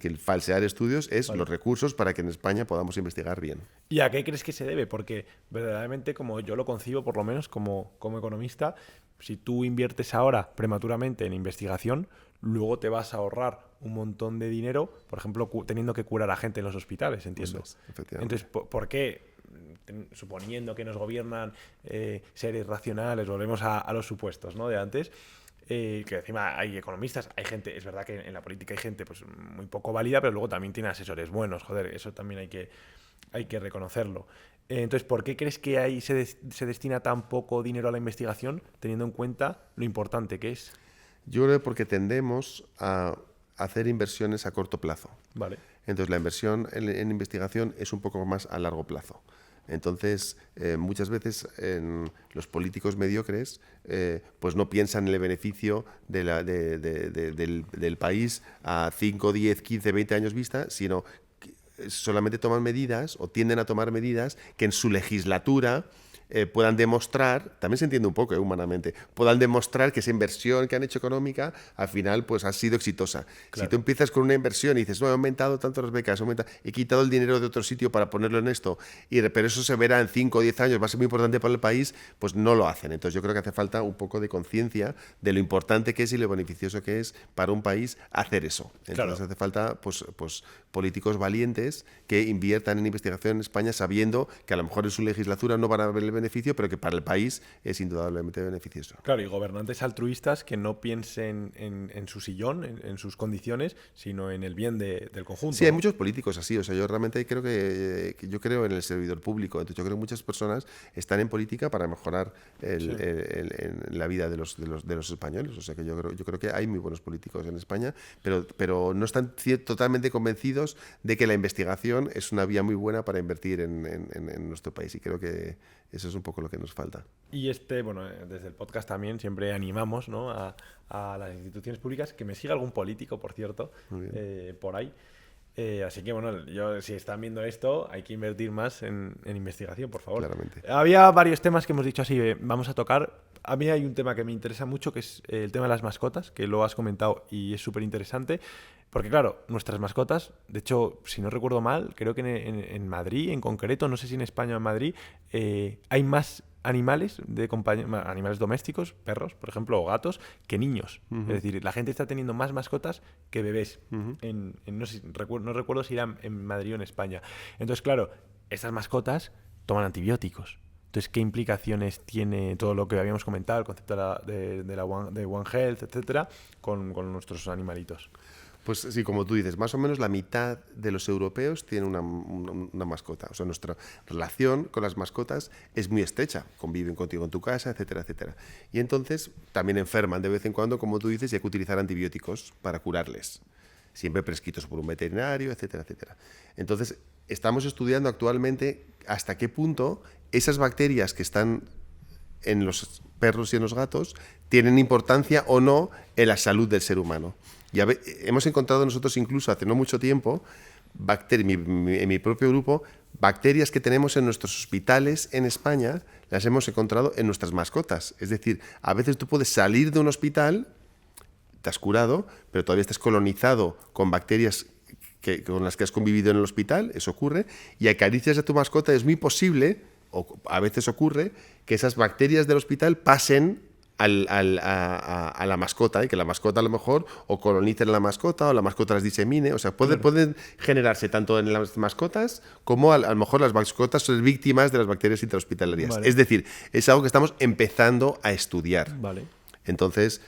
el falsear estudios es los recursos para que en España podamos investigar bien. ¿Y a qué crees que se debe? Porque verdaderamente, como yo lo concibo, por lo menos como economista, si tú inviertes ahora prematuramente en investigación, luego te vas a ahorrar un montón de dinero, por ejemplo, teniendo que curar a gente en los hospitales, entiendo. Eso es, efectivamente. Entonces, ¿por qué? Suponiendo que nos gobiernan seres racionales, volvemos a los supuestos, ¿no?, de antes, que encima hay economistas, hay gente, es verdad que en la política hay gente pues muy poco válida, pero luego también tiene asesores buenos, joder, eso también hay que reconocerlo. Entonces, ¿por qué crees que ahí se destina tan poco dinero a la investigación, teniendo en cuenta lo importante que es? Yo creo porque tendemos a hacer inversiones a corto plazo. Vale. Entonces, la inversión en investigación es un poco más a largo plazo. Entonces, muchas veces los políticos mediocres pues no piensan en el beneficio del país a 5, 10, 15, 20 años vista, sino que solamente toman medidas o tienden a tomar medidas que en su legislatura puedan demostrar, también se entiende un poco humanamente, puedan demostrar que esa inversión que han hecho económica al final pues ha sido exitosa. Claro. Si tú empiezas con una inversión y dices, no, he aumentado tanto las becas, he quitado el dinero de otro sitio para ponerlo en esto, pero eso se verá en 5 o 10 años, va a ser muy importante para el país, pues no lo hacen. Entonces yo creo que hace falta un poco de conciencia de lo importante que es y lo beneficioso que es para un país hacer eso. Entonces claro, hace falta pues políticos valientes que inviertan en investigación en España sabiendo que a lo mejor en su legislatura no van a ver el beneficio, pero que para el país es indudablemente beneficioso. Claro, y gobernantes altruistas que no piensen en su sillón, en sus condiciones, sino en el bien del conjunto. Sí, hay muchos políticos así. O sea, yo realmente creo que yo creo en el servidor público. Entonces yo creo que muchas personas están en política para mejorar la vida de los españoles. O sea que yo creo que hay muy buenos políticos en España, pero no están totalmente convencidos de que la investigación es una vía muy buena para invertir en nuestro país. Y creo que eso es un poco lo que nos falta. Y bueno, desde el podcast también siempre animamos, ¿no?, a las instituciones públicas, que me siga algún político, por cierto, por ahí. Así que, bueno, si están viendo esto, hay que invertir más en investigación, por favor. Claramente. Había varios temas que hemos dicho así, vamos a tocar. A mí hay un tema que me interesa mucho, que es el tema de las mascotas, que lo has comentado y es súper interesante. Porque, claro, nuestras mascotas, de hecho, si no recuerdo mal, creo que en Madrid, en concreto, no sé si en España o en Madrid, hay más animales animales domésticos, perros, por ejemplo, o gatos, que niños. Uh-huh. Es decir, la gente está teniendo más mascotas que bebés. Uh-huh. No recuerdo si era en Madrid o en España. Entonces, claro, estas mascotas toman antibióticos. Entonces, ¿qué implicaciones tiene todo lo que habíamos comentado, el concepto de One Health, etcétera, con nuestros animalitos? Pues sí, como tú dices, más o menos la mitad de los europeos tienen una mascota. O sea, nuestra relación con las mascotas es muy estrecha. Conviven contigo en tu casa, etcétera, etcétera. Y entonces también enferman de vez en cuando, como tú dices, y hay que utilizar antibióticos para curarles. Siempre prescritos por un veterinario, etcétera, etcétera. Entonces, estamos estudiando actualmente hasta qué punto esas bacterias que están en los perros y en los gatos tienen importancia o no en la salud del ser humano. Y hemos encontrado nosotros incluso hace no mucho tiempo, en mi propio grupo, bacterias que tenemos en nuestros hospitales en España, las hemos encontrado en nuestras mascotas. Es decir, a veces tú puedes salir de un hospital, te has curado, pero todavía estás colonizado con bacterias con las que has convivido en el hospital, eso ocurre, y acaricias a tu mascota, es muy posible, o a veces ocurre, que esas bacterias del hospital pasen a la mascota, y que la mascota a lo mejor o colonice en la mascota o la mascota las disemine. O sea, pueden generarse tanto en las mascotas como a lo mejor las mascotas son víctimas de las bacterias intrahospitalarias. Vale. Es decir, es algo que estamos empezando a estudiar. Vale. Entonces,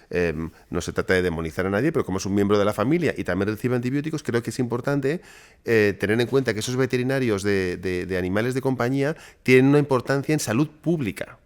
no se trata de demonizar a nadie, pero como es un miembro de la familia y también recibe antibióticos, creo que es importante tener en cuenta que esos veterinarios de animales de compañía tienen una importancia en salud pública.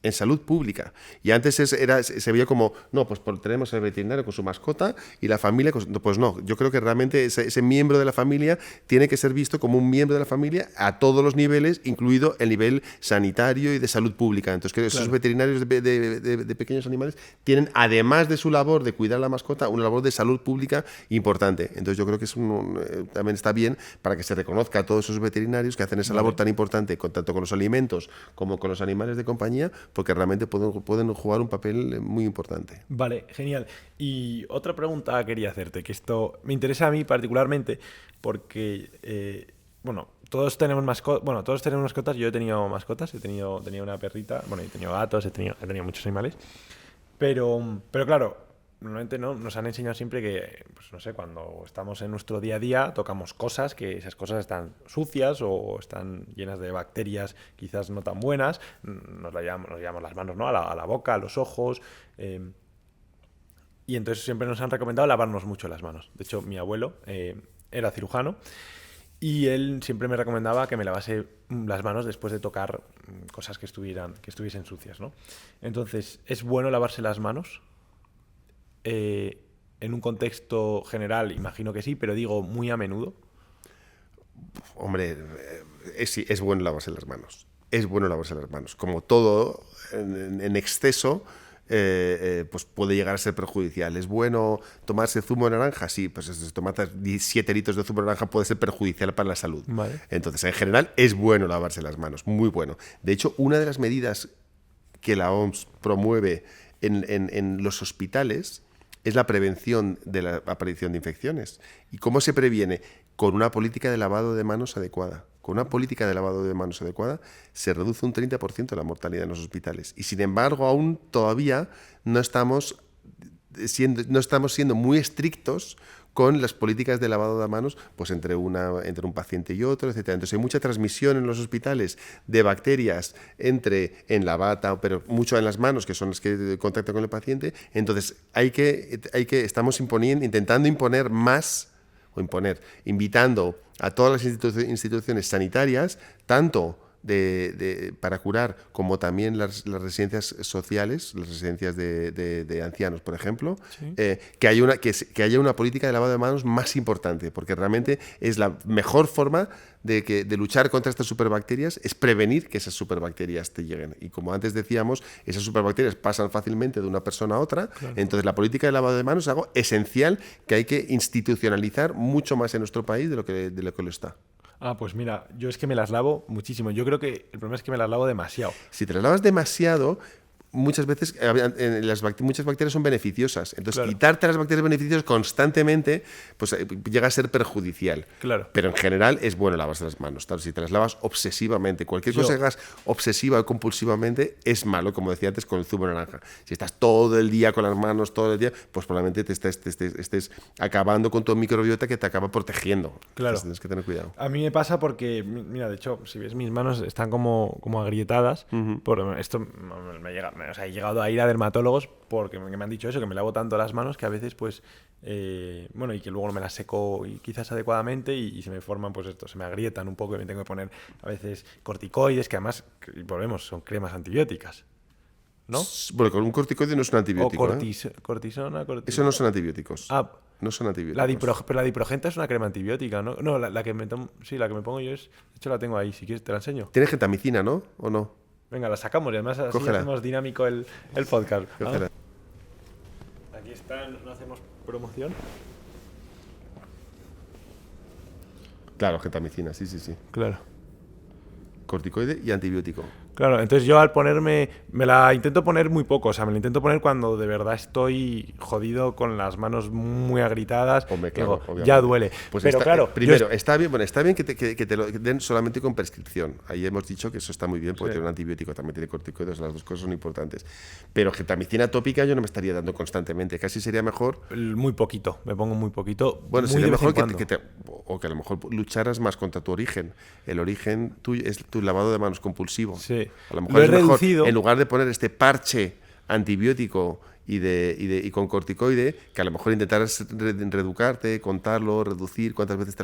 en salud pública. Y antes se veía como, no, pues tenemos el veterinario con su mascota y la familia, pues no, yo creo que realmente ese miembro de la familia tiene que ser visto como un miembro de la familia a todos los niveles, incluido el nivel sanitario y de salud pública. Entonces, que esos veterinarios de pequeños animales tienen, además de su labor de cuidar a la mascota, una labor de salud pública importante. Entonces, yo creo que también está bien para que se reconozca a todos esos veterinarios que hacen esa labor tan importante, tanto con los alimentos como con los animales de compañía, porque realmente pueden jugar un papel muy importante. Vale, genial. Y otra pregunta quería hacerte, que esto me interesa a mí particularmente porque, todos tenemos mascotas. Yo he tenido mascotas, tenía una perrita, he tenido gatos, he tenido muchos animales. Pero claro, normalmente no nos han enseñado siempre que, pues no sé, cuando estamos en nuestro día a día tocamos cosas, que esas cosas están sucias o están llenas de bacterias quizás no tan buenas, nos llevamos las manos, ¿no? a la boca, a los ojos, y entonces siempre nos han recomendado lavarnos mucho las manos. De hecho, mi abuelo era cirujano y él siempre me recomendaba que me lavase las manos después de tocar cosas que estuviesen sucias, ¿no? Entonces, ¿es bueno lavarse las manos? En un contexto general, imagino que sí, pero digo muy a menudo. Hombre, sí, es bueno lavarse las manos. Es bueno lavarse las manos. Como todo en exceso, pues puede llegar a ser perjudicial. ¿Es bueno tomarse zumo de naranja? Sí, pues si tomas 7 litros de zumo de naranja puede ser perjudicial para la salud. Vale. Entonces, en general, es bueno lavarse las manos. Muy bueno. De hecho, una de las medidas que la OMS promueve en los hospitales es la prevención de la aparición de infecciones. ¿Y cómo se previene? Con una política de lavado de manos adecuada. Con una política de lavado de manos adecuada se reduce un 30% la mortalidad en los hospitales. Y sin embargo, aún todavía no estamos siendo muy estrictos con las políticas de lavado de manos, pues entre un paciente y otro, etcétera. Entonces hay mucha transmisión en los hospitales de bacterias en la bata, pero mucho en las manos, que son las que contactan con el paciente. Entonces estamos intentando imponer más, invitando a todas las instituciones sanitarias, tanto para curar, como también las residencias sociales, las residencias de ancianos, por ejemplo, Sí. Que haya una política de lavado de manos más importante, porque realmente es la mejor forma de luchar contra estas superbacterias, es prevenir que esas superbacterias te lleguen. Y como antes decíamos, esas superbacterias pasan fácilmente de una persona a otra, claro. Entonces la política de lavado de manos es algo esencial que hay que institucionalizar mucho más en nuestro país de lo que lo está. Ah, pues mira, yo es que me las lavo muchísimo. Yo creo que el problema es que me las lavo demasiado. Si te las lavas demasiado, muchas veces muchas bacterias son beneficiosas. Entonces, claro, quitarte las bacterias beneficiosas constantemente, pues llega a ser perjudicial. Claro. Pero en general es bueno lavarse las manos. Claro, si te las lavas obsesivamente, cualquier cosa que hagas obsesiva o compulsivamente es malo, como decía antes, con el zumo de naranja. Si estás todo el día con las manos, todo el día, pues probablemente te estés acabando con tu microbiota que te acaba protegiendo. Claro. Entonces, tienes que tener cuidado. A mí me pasa porque, mira, de hecho, si ves mis manos están como agrietadas. Por esto me llega... O sea, he llegado a ir a dermatólogos porque me han dicho eso, que me lavo tanto las manos que a veces, pues, y que luego no me las seco quizás adecuadamente y se me forman, pues se me agrietan un poco y me tengo que poner a veces corticoides, que además, volvemos, son cremas antibióticas, ¿no? Bueno, con un corticoide no es un antibiótico. O cortisona. Eso no son antibióticos. Ah, no son antibióticos. pero la diprogenta es una crema antibiótica, ¿no? No, la que me pongo yo es... De hecho, la tengo ahí, si quieres te la enseño. Tiene gentamicina, ¿no? ¿O no? Venga, la sacamos y además así hacemos dinámico el podcast. Cógela. Aquí está, no hacemos promoción. Claro, gentamicina, sí. Claro. Corticoide y antibiótico. Claro, entonces yo al ponerme, me la intento poner muy poco, o sea, me la intento poner cuando de verdad estoy jodido con las manos muy agritadas. Hombre, claro, digo, ya duele. Pues pero claro, primero, está bien que te lo den solamente con prescripción. Ahí hemos dicho que eso está muy bien, porque tiene un antibiótico, también tiene corticoides, las dos cosas son importantes. Pero gentamicina tópica yo no me estaría dando constantemente, casi sería mejor... Muy poquito, me pongo muy poquito. Bueno, sería mejor o que a lo mejor lucharas más contra tu origen. El origen tuyo es tu lavado de manos compulsivo. Sí. A lo mejor es mejor, en lugar de poner este parche antibiótico y con corticoide, que a lo mejor intentarás reeducarte, contarlo, reducir cuántas veces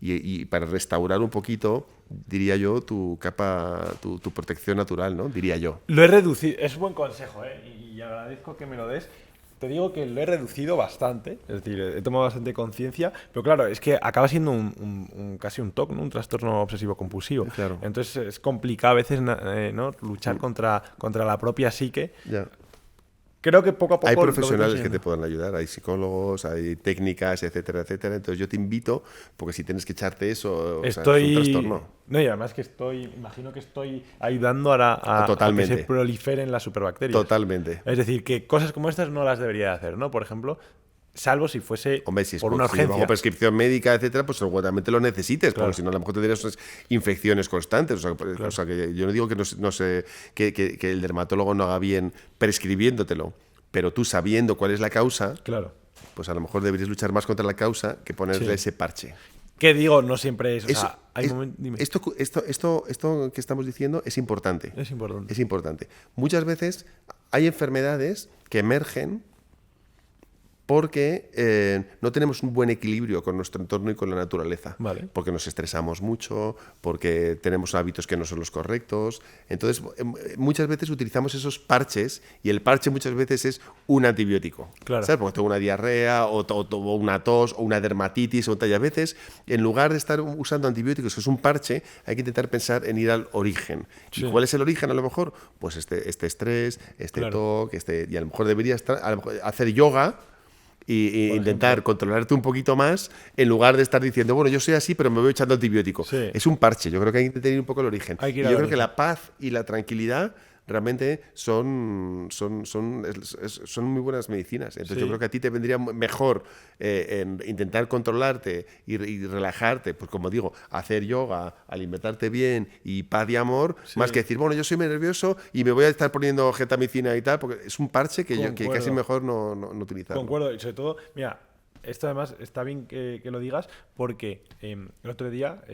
y para restaurar un poquito, diría yo, tu capa, tu protección natural, ¿no? Diría yo. Lo he reducido, es un buen consejo, y agradezco que me lo des. Te digo que lo he reducido bastante, es decir, he tomado bastante conciencia, pero claro, es que acaba siendo casi un TOC, ¿no? Un trastorno obsesivo-compulsivo. Claro. Entonces es complicado a veces, ¿no? Luchar contra la propia psique. Ya. Creo que poco a poco... Hay lo voy profesionales que consiguiendo. te puedan ayudar, hay psicólogos, hay técnicas, etcétera, etcétera. Entonces yo te invito, porque si tienes que echarte eso, o sea, es un trastorno. No, y además que imagino que estoy ayudando a que Totalmente. se proliferen las superbacterias. Totalmente. Es decir, que cosas como estas no las debería de hacer, ¿no? Por ejemplo, salvo si fuese Hombre, si es por una si urgencia. bajo prescripción médica, etcétera, pues seguramente lo necesites, Claro. porque si no, a lo mejor tendrías unas infecciones constantes. O sea, que yo no digo que que el dermatólogo no haga bien prescribiéndotelo, pero tú sabiendo cuál es la causa, Claro. pues a lo mejor deberías luchar más contra la causa que ponerle Sí. ese parche. ¿Qué digo? No siempre es... O Eso- sea, hay es- momentos... Dime. Esto que estamos diciendo es importante. Es importante. Es importante. Muchas veces hay enfermedades que emergen porque no tenemos un buen equilibrio con nuestro entorno y con la naturaleza. Vale. Porque nos estresamos mucho, porque tenemos hábitos que no son los correctos. Entonces, muchas veces utilizamos esos parches y el parche muchas veces es un antibiótico. Claro. ¿Sabes? Porque tengo una diarrea o una tos o una dermatitis y a veces, en lugar de estar usando antibióticos, que es un parche, hay que intentar pensar en ir al origen. Sí. ¿Y cuál es el origen a lo mejor? Pues este estrés, Claro. TOC, y a lo mejor deberías hacer yoga y intentar controlarte un poquito más en lugar de estar diciendo, bueno, yo soy así, pero me voy echando antibiótico. Sí. Es un parche, yo creo que hay que tener un poco el origen. Hay que ir Y al yo creo que origen. la paz y la tranquilidad realmente son muy buenas medicinas. Entonces Sí. yo creo que a ti te vendría mejor en intentar controlarte y relajarte, pues como digo, hacer yoga, alimentarte bien y paz y amor, más que decir, bueno, yo soy muy nervioso y me voy a estar poniendo gentamicina y tal, porque es un parche que Concuerdo. casi mejor no utilizarlo. Concuerdo, y sobre todo, mira, esto además está bien que lo digas porque el otro día,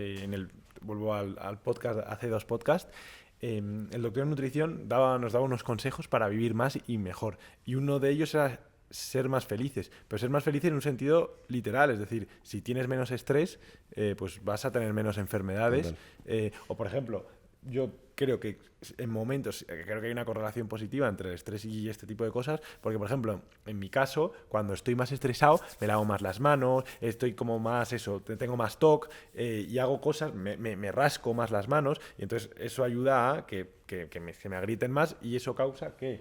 vuelvo al podcast, hace 2 podcasts, el doctor de nutrición nos daba unos consejos para vivir más y mejor. Y uno de ellos era ser más felices, pero ser más felices en un sentido literal, es decir, si tienes menos estrés, pues vas a tener menos enfermedades. O por ejemplo, yo creo que en momentos, creo que hay una correlación positiva entre el estrés y este tipo de cosas, porque por ejemplo, en mi caso, cuando estoy más estresado, me lavo más las manos, estoy como más tengo más TOC y hago cosas, me rasco más las manos, y entonces eso ayuda a que me agrieten más y eso causa que...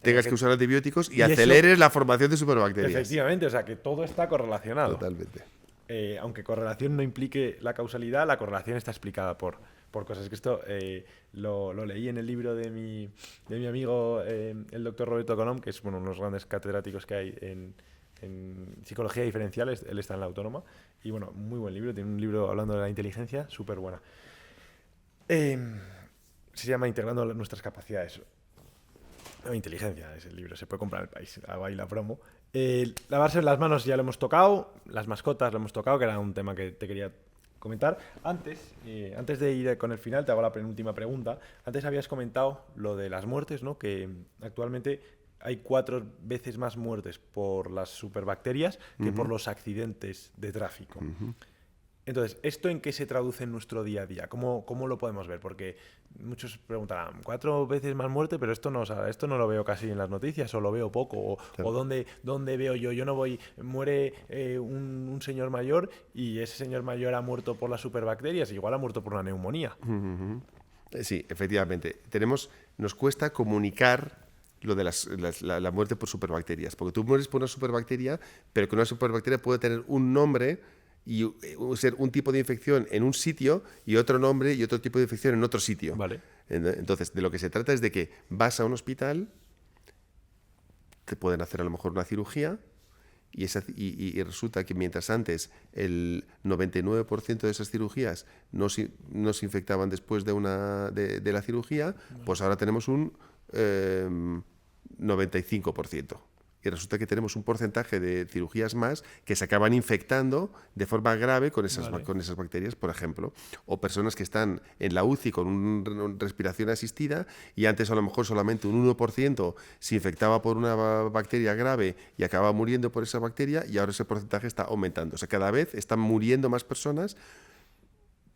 tengas que usar antibióticos y y eso- aceleres la formación de superbacterias. Efectivamente, o sea que todo está correlacionado. Totalmente. Aunque correlación no implique la causalidad, la correlación está explicada por cosas. Que esto lo leí en el libro de mi amigo, el doctor Roberto Colom, que es uno de los grandes catedráticos que hay en psicología diferencial. Él está en la Autónoma. Y bueno, muy buen libro. Tiene un libro hablando de la inteligencia, súper buena. Se llama Integrando nuestras capacidades. No, inteligencia es el libro, se puede comprar en El País, ahí la promo. Lavarse las manos ya lo hemos tocado, las mascotas lo hemos tocado, que era un tema que te quería comentar. Antes de ir con el final, te hago la penúltima pregunta. Antes habías comentado lo de las muertes, ¿no? Que actualmente hay 4 veces más muertes por las superbacterias que por los accidentes de tráfico. Entonces, ¿esto en qué se traduce en nuestro día a día? ¿Cómo lo podemos ver? Porque muchos preguntarán, 4 veces más muerte, pero esto no lo veo casi en las noticias, o lo veo poco, Claro. o ¿dónde veo yo? Yo no voy, muere un señor mayor y ese señor mayor ha muerto por las superbacterias, igual ha muerto por una neumonía. Sí, efectivamente. Nos cuesta comunicar lo de la muerte por superbacterias, porque tú mueres por una superbacteria, pero que una superbacteria puede tener un nombre y ser un tipo de infección en un sitio y otro nombre y otro tipo de infección en otro sitio. Vale. Entonces, de lo que se trata es de que vas a un hospital, te pueden hacer a lo mejor una cirugía y resulta que mientras antes el 99% de esas cirugías no se infectaban después de de la cirugía, pues ahora tenemos un 95%. y resulta que tenemos un porcentaje de cirugías más que se acaban infectando de forma grave con esas bacterias, por ejemplo. O personas que están en la UCI con una respiración asistida y antes a lo mejor solamente un 1% se infectaba por una bacteria grave y acaba muriendo por esa bacteria, y ahora ese porcentaje está aumentando. O sea, cada vez están muriendo más personas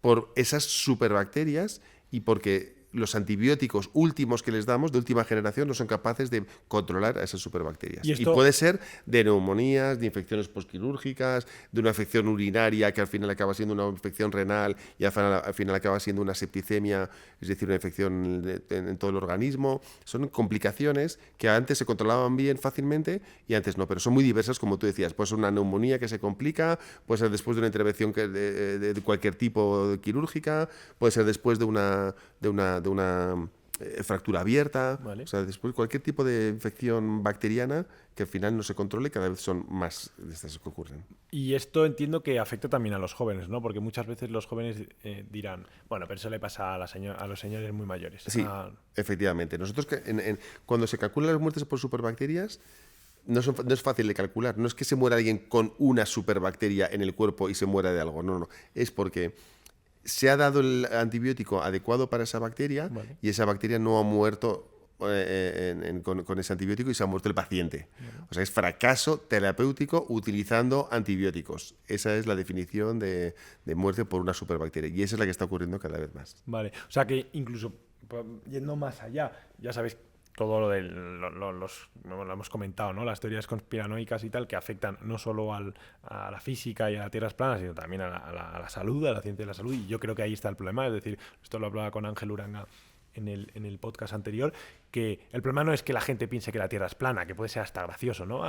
por esas superbacterias y porque los antibióticos últimos que les damos, de última generación, no son capaces de controlar a esas superbacterias. Y puede ser de neumonías, de infecciones postquirúrgicas, de una infección urinaria que al final acaba siendo una infección renal y al final acaba siendo una septicemia, es decir, una infección en todo el organismo. Son complicaciones que antes se controlaban bien fácilmente y antes no, pero son muy diversas, como tú decías. Puede ser una neumonía que se complica, puede ser después de una intervención de cualquier tipo quirúrgica, puede ser después de una fractura abierta, vale. O sea, después cualquier tipo de infección bacteriana que al final no se controle, cada vez son más de estas que ocurren. Y esto entiendo que afecta también a los jóvenes, ¿no? Porque muchas veces los jóvenes dirán, bueno, pero eso le pasa a los señores muy mayores. Sí, efectivamente. Nosotros cuando se calculan las muertes por superbacterias, no es fácil de calcular. No es que se muera alguien con una superbacteria en el cuerpo y se muera de algo, no. Es porque se ha dado el antibiótico adecuado para esa bacteria, vale, y esa bacteria no ha muerto con ese antibiótico y se ha muerto el paciente. Vale. O sea, es fracaso terapéutico utilizando antibióticos. Esa es la definición de muerte por una superbacteria y esa es la que está ocurriendo cada vez más. Vale, o sea que incluso yendo más allá, ya sabéis todo lo lo hemos comentado, ¿no? Las teorías conspiranoicas y tal, que afectan no solo a la física y a las tierras planas, sino también a la salud, a la ciencia de la salud. Y yo creo que ahí está el problema. Es decir, esto lo hablaba con Ángel Uranga en el podcast anterior, que el problema no es que la gente piense que la Tierra es plana, que puede ser hasta gracioso, ¿no?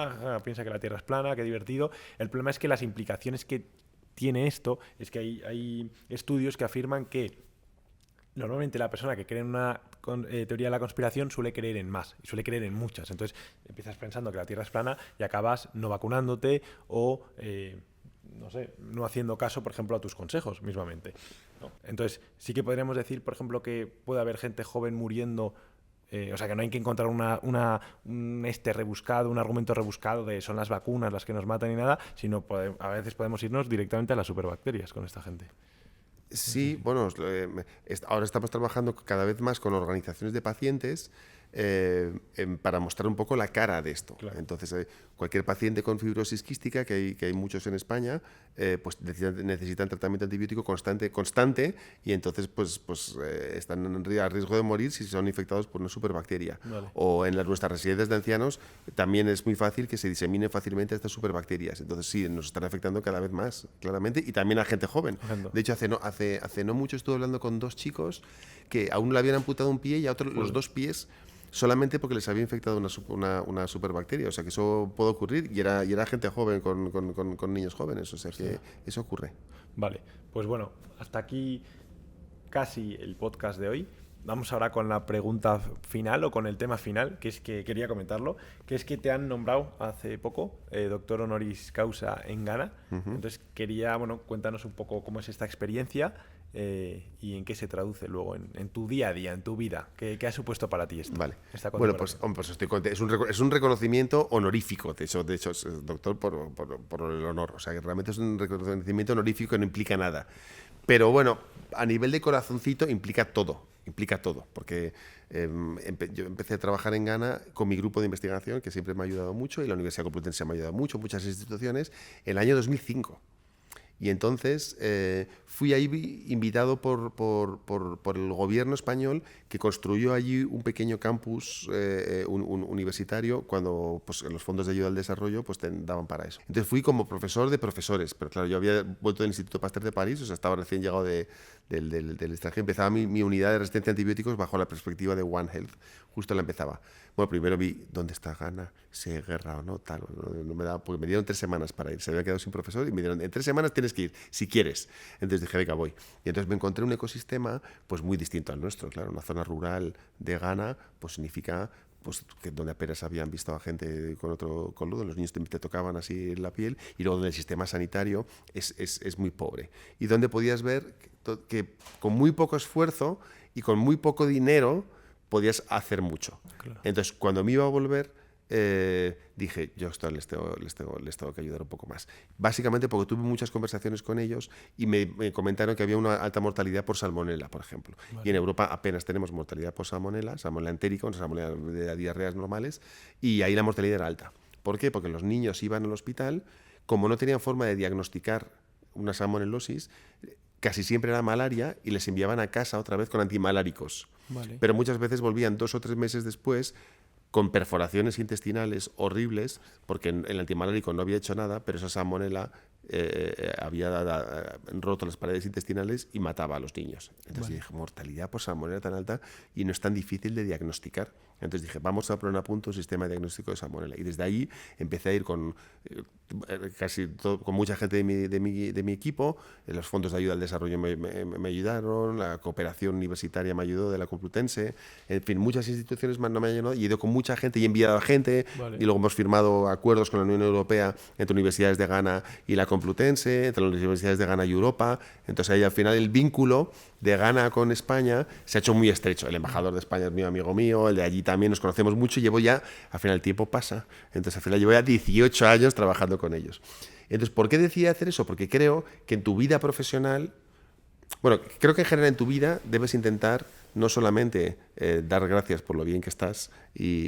Piensa que la Tierra es plana, qué divertido. El problema es que las implicaciones que tiene esto es que hay estudios que afirman que normalmente la persona que cree en una teoría de la conspiración suele creer en más y suele creer en muchas. Entonces empiezas pensando que la Tierra es plana y acabas no vacunándote o no haciendo caso, por ejemplo, a tus consejos mismamente, ¿no? Entonces sí que podríamos decir, por ejemplo, que puede haber gente joven muriendo. O sea, que no hay que encontrar un argumento rebuscado de son las vacunas las que nos matan y nada, sino a veces podemos irnos directamente a las superbacterias con esta gente. Sí, bueno, ahora estamos trabajando cada vez más con organizaciones de pacientes para mostrar un poco la cara de esto. Claro. Entonces, cualquier paciente con fibrosis quística, que hay muchos en España, pues necesitan tratamiento antibiótico constante y entonces pues están a riesgo de morir si son infectados por una superbacteria. Vale. O en nuestras residencias de ancianos también es muy fácil que se diseminen fácilmente estas superbacterias. Entonces sí, nos están afectando cada vez más, claramente, y también a gente joven. De hecho, hace no mucho estuve hablando con dos chicos que a uno le habían amputado un pie y a otro los dos pies, solamente porque les había infectado una superbacteria. O sea, que eso puede ocurrir y era gente joven con niños jóvenes. O sea, que eso ocurre. Vale, pues bueno, hasta aquí casi el podcast de hoy. Vamos ahora con la pregunta final o con el tema final, que es que quería comentarlo, que es que te han nombrado hace poco doctor honoris causa en Ghana. Entonces quería, cuéntanos un poco cómo es esta experiencia y en qué se traduce luego en tu día a día, en tu vida. ¿Qué ha supuesto para ti esto? Vale. Bueno, pues estoy contento. Es un reconocimiento honorífico, de hecho es doctor por el honor. O sea, que realmente es un reconocimiento honorífico que no implica nada. Pero bueno, a nivel de corazoncito implica todo, porque yo empecé a trabajar en Ghana con mi grupo de investigación, que siempre me ha ayudado mucho, y la Universidad Complutense me ha ayudado mucho, muchas instituciones, en el año 2005. Y entonces fui ahí invitado por el gobierno español, que construyó allí un pequeño campus universitario cuando los fondos de ayuda al desarrollo te daban para eso. Entonces fui como profesor de profesores, pero claro, yo había vuelto del Instituto Pasteur de París, o sea, estaba recién llegado del extranjero. Empezaba mi unidad de resistencia a antibióticos bajo la perspectiva de One Health, justo la empezaba. Bueno, primero vi dónde está Ghana, si hay guerra o no, tal. No me daba, porque me dieron 3 semanas para ir. Se había quedado sin profesor y me dieron, en 3 semanas tienes que ir, si quieres. Entonces dije, venga, voy. Y entonces me encontré un ecosistema pues muy distinto al nuestro. Claro, una zona rural de Ghana pues significa que donde apenas habían visto a gente con otro coludo, los niños te tocaban así la piel, y luego donde el sistema sanitario es muy pobre. Y donde podías ver que con muy poco esfuerzo y con muy poco dinero podías hacer mucho. Claro. Entonces, cuando me iba a volver, dije, yo esto les tengo que ayudar un poco más. Básicamente porque tuve muchas conversaciones con ellos y me comentaron que había una alta mortalidad por salmonela, por ejemplo. Vale. Y en Europa apenas tenemos mortalidad por salmonela entérica, salmonela de diarreas normales, y ahí la mortalidad era alta. ¿Por qué? Porque los niños iban al hospital, como no tenían forma de diagnosticar una salmonelosis, casi siempre era malaria y les enviaban a casa otra vez con antimaláricos. Vale. Pero muchas veces volvían 2 o 3 meses después con perforaciones intestinales horribles, porque el antimalárico no había hecho nada, pero esa salmonela había roto las paredes intestinales y mataba a los niños. Entonces dije, mortalidad por salmonela tan alta y no es tan difícil de diagnosticar. Entonces dije, vamos a poner a punto un sistema de diagnóstico de salmonela. Y desde ahí empecé a ir con mucha gente de mi equipo. Los fondos de ayuda al desarrollo me ayudaron, la cooperación universitaria me ayudó de la Complutense. En fin, muchas instituciones no me han ayudado y he ido con mucha gente y he enviado a gente. Vale. Y luego hemos firmado acuerdos con la Unión Europea entre universidades de Ghana y la Complutense, entre las universidades de Ghana y Europa. Entonces ahí al final el vínculo de Ghana con España se ha hecho muy estrecho. El embajador de España es mi amigo mío, el de allí también, nos conocemos mucho y llevo ya, al final el tiempo pasa, entonces al final llevo ya 18 años trabajando con ellos. Entonces, ¿por qué decidí hacer eso? Porque creo que en tu vida profesional, bueno, creo que en general en tu vida debes intentar no solamente dar gracias por lo bien que estás,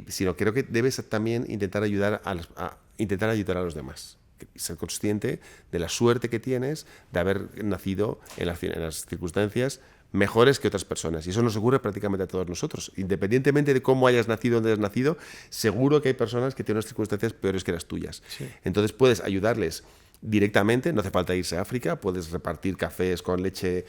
sino creo que debes también intentar ayudar a los demás. Ser consciente de la suerte que tienes de haber nacido en las circunstancias mejores que otras personas. Y eso nos ocurre prácticamente a todos nosotros. Independientemente de cómo hayas nacido, donde hayas nacido, seguro que hay personas que tienen unas circunstancias peores que las tuyas. Sí. Entonces puedes ayudarles directamente, no hace falta irse a África, puedes repartir cafés con leche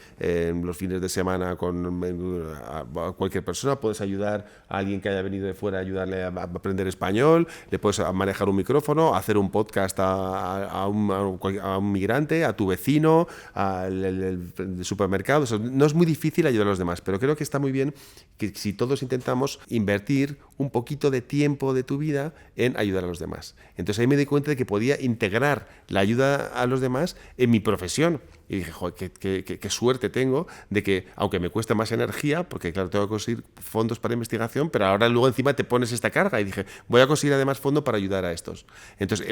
los fines de semana a cualquier persona, puedes ayudar a alguien que haya venido de fuera, ayudarle a aprender español, le puedes manejar un micrófono, hacer un podcast a un migrante, a tu vecino, al supermercado. O sea, no es muy difícil ayudar a los demás, pero creo que está muy bien que si todos intentamos invertir un poquito de tiempo de tu vida en ayudar a los demás. Entonces ahí me di cuenta de que podía integrar la ayuda a los demás en mi profesión. Y dije, joder, qué suerte tengo de que, aunque me cueste más energía, porque claro, tengo que conseguir fondos para investigación, pero ahora luego encima te pones esta carga. Y dije, voy a conseguir además fondo para ayudar a estos. Entonces,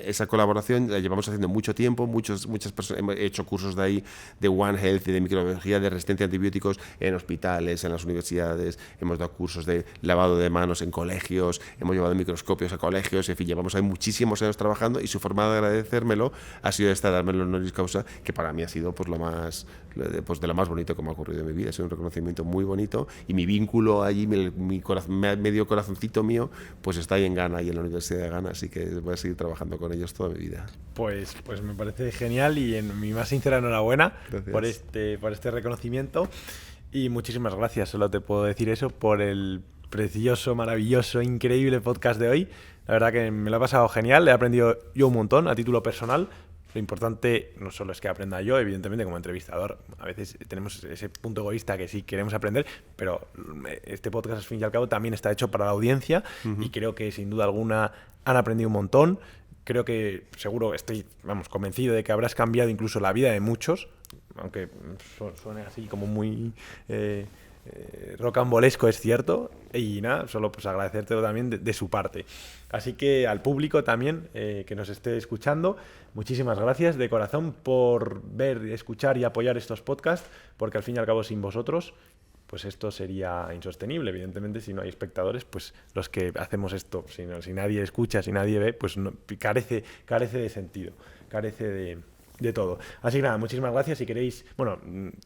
esa colaboración la llevamos haciendo mucho tiempo, muchas personas, hemos hecho cursos de ahí, de One Health y de microbiología, de resistencia a antibióticos en hospitales, en las universidades, hemos dado cursos de lavado de manos en colegios, hemos llevado microscopios a colegios, en fin, llevamos ahí muchísimos años trabajando y su forma de agradecérmelo ha sido esta, darme el honoris causa, que para mí ha sido pues de lo más bonito que me ha ocurrido en mi vida. Ha sido un reconocimiento muy bonito y mi vínculo allí, medio corazoncito mío, pues está ahí en Ghana y en la Universidad de Ghana, así que voy a seguir trabajando con ellos toda mi vida. Pues me parece genial y en mi más sincera enhorabuena por este reconocimiento y muchísimas gracias, solo te puedo decir eso, por el precioso, maravilloso, increíble podcast de hoy. La verdad que me lo he pasado genial, he aprendido yo un montón a título personal. Lo importante no solo es que aprenda yo, evidentemente como entrevistador, a veces tenemos ese punto egoísta que sí queremos aprender, pero este podcast al fin y al cabo también está hecho para la audiencia y creo que sin duda alguna han aprendido un montón. Creo que seguro estoy, convencido de que habrás cambiado incluso la vida de muchos, aunque suene así como muy rocambolesco, es cierto, y nada, solo pues agradecértelo también de su parte. Así que al público también que nos esté escuchando, muchísimas gracias de corazón por ver, escuchar y apoyar estos podcasts, porque al fin y al cabo sin vosotros pues esto sería insostenible. Evidentemente, si no hay espectadores, pues los que hacemos esto, si nadie escucha, si nadie ve, pues no, carece de sentido, carece de todo. Así que nada, muchísimas gracias. Si queréis,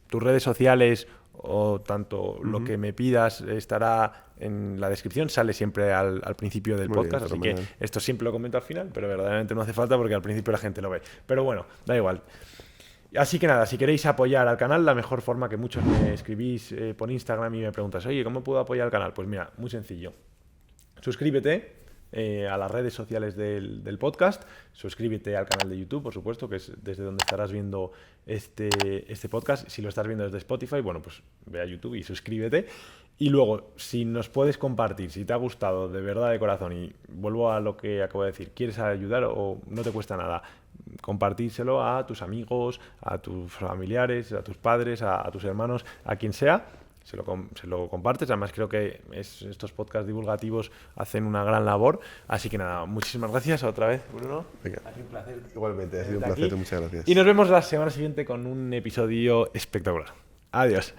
tus redes sociales o tanto lo que me pidas estará en la descripción, sale siempre al principio del podcast, así que esto siempre lo comento al final, pero verdaderamente no hace falta porque al principio la gente lo ve. Pero bueno, da igual. Así que nada, si queréis apoyar al canal, la mejor forma, que muchos me escribís por Instagram y me preguntas, oye, ¿cómo puedo apoyar al canal? Pues mira, muy sencillo. Suscríbete a las redes sociales del podcast, suscríbete al canal de YouTube, por supuesto, que es desde donde estarás viendo este podcast. Si lo estás viendo desde Spotify, pues ve a YouTube y suscríbete. Y luego, si nos puedes compartir, si te ha gustado de verdad, de corazón, y vuelvo a lo que acabo de decir, quieres ayudar o no te cuesta nada, compartírselo a tus amigos, a tus familiares, a tus padres, a tus hermanos, a quien sea, se lo compartes. Además, creo que estos podcasts divulgativos hacen una gran labor. Así que nada, muchísimas gracias otra vez, Bruno. Venga. Ha sido un placer. Igualmente, ha sido un tenerte placer, aquí. muchas gracias. Y nos vemos la semana siguiente con un episodio espectacular. Adiós.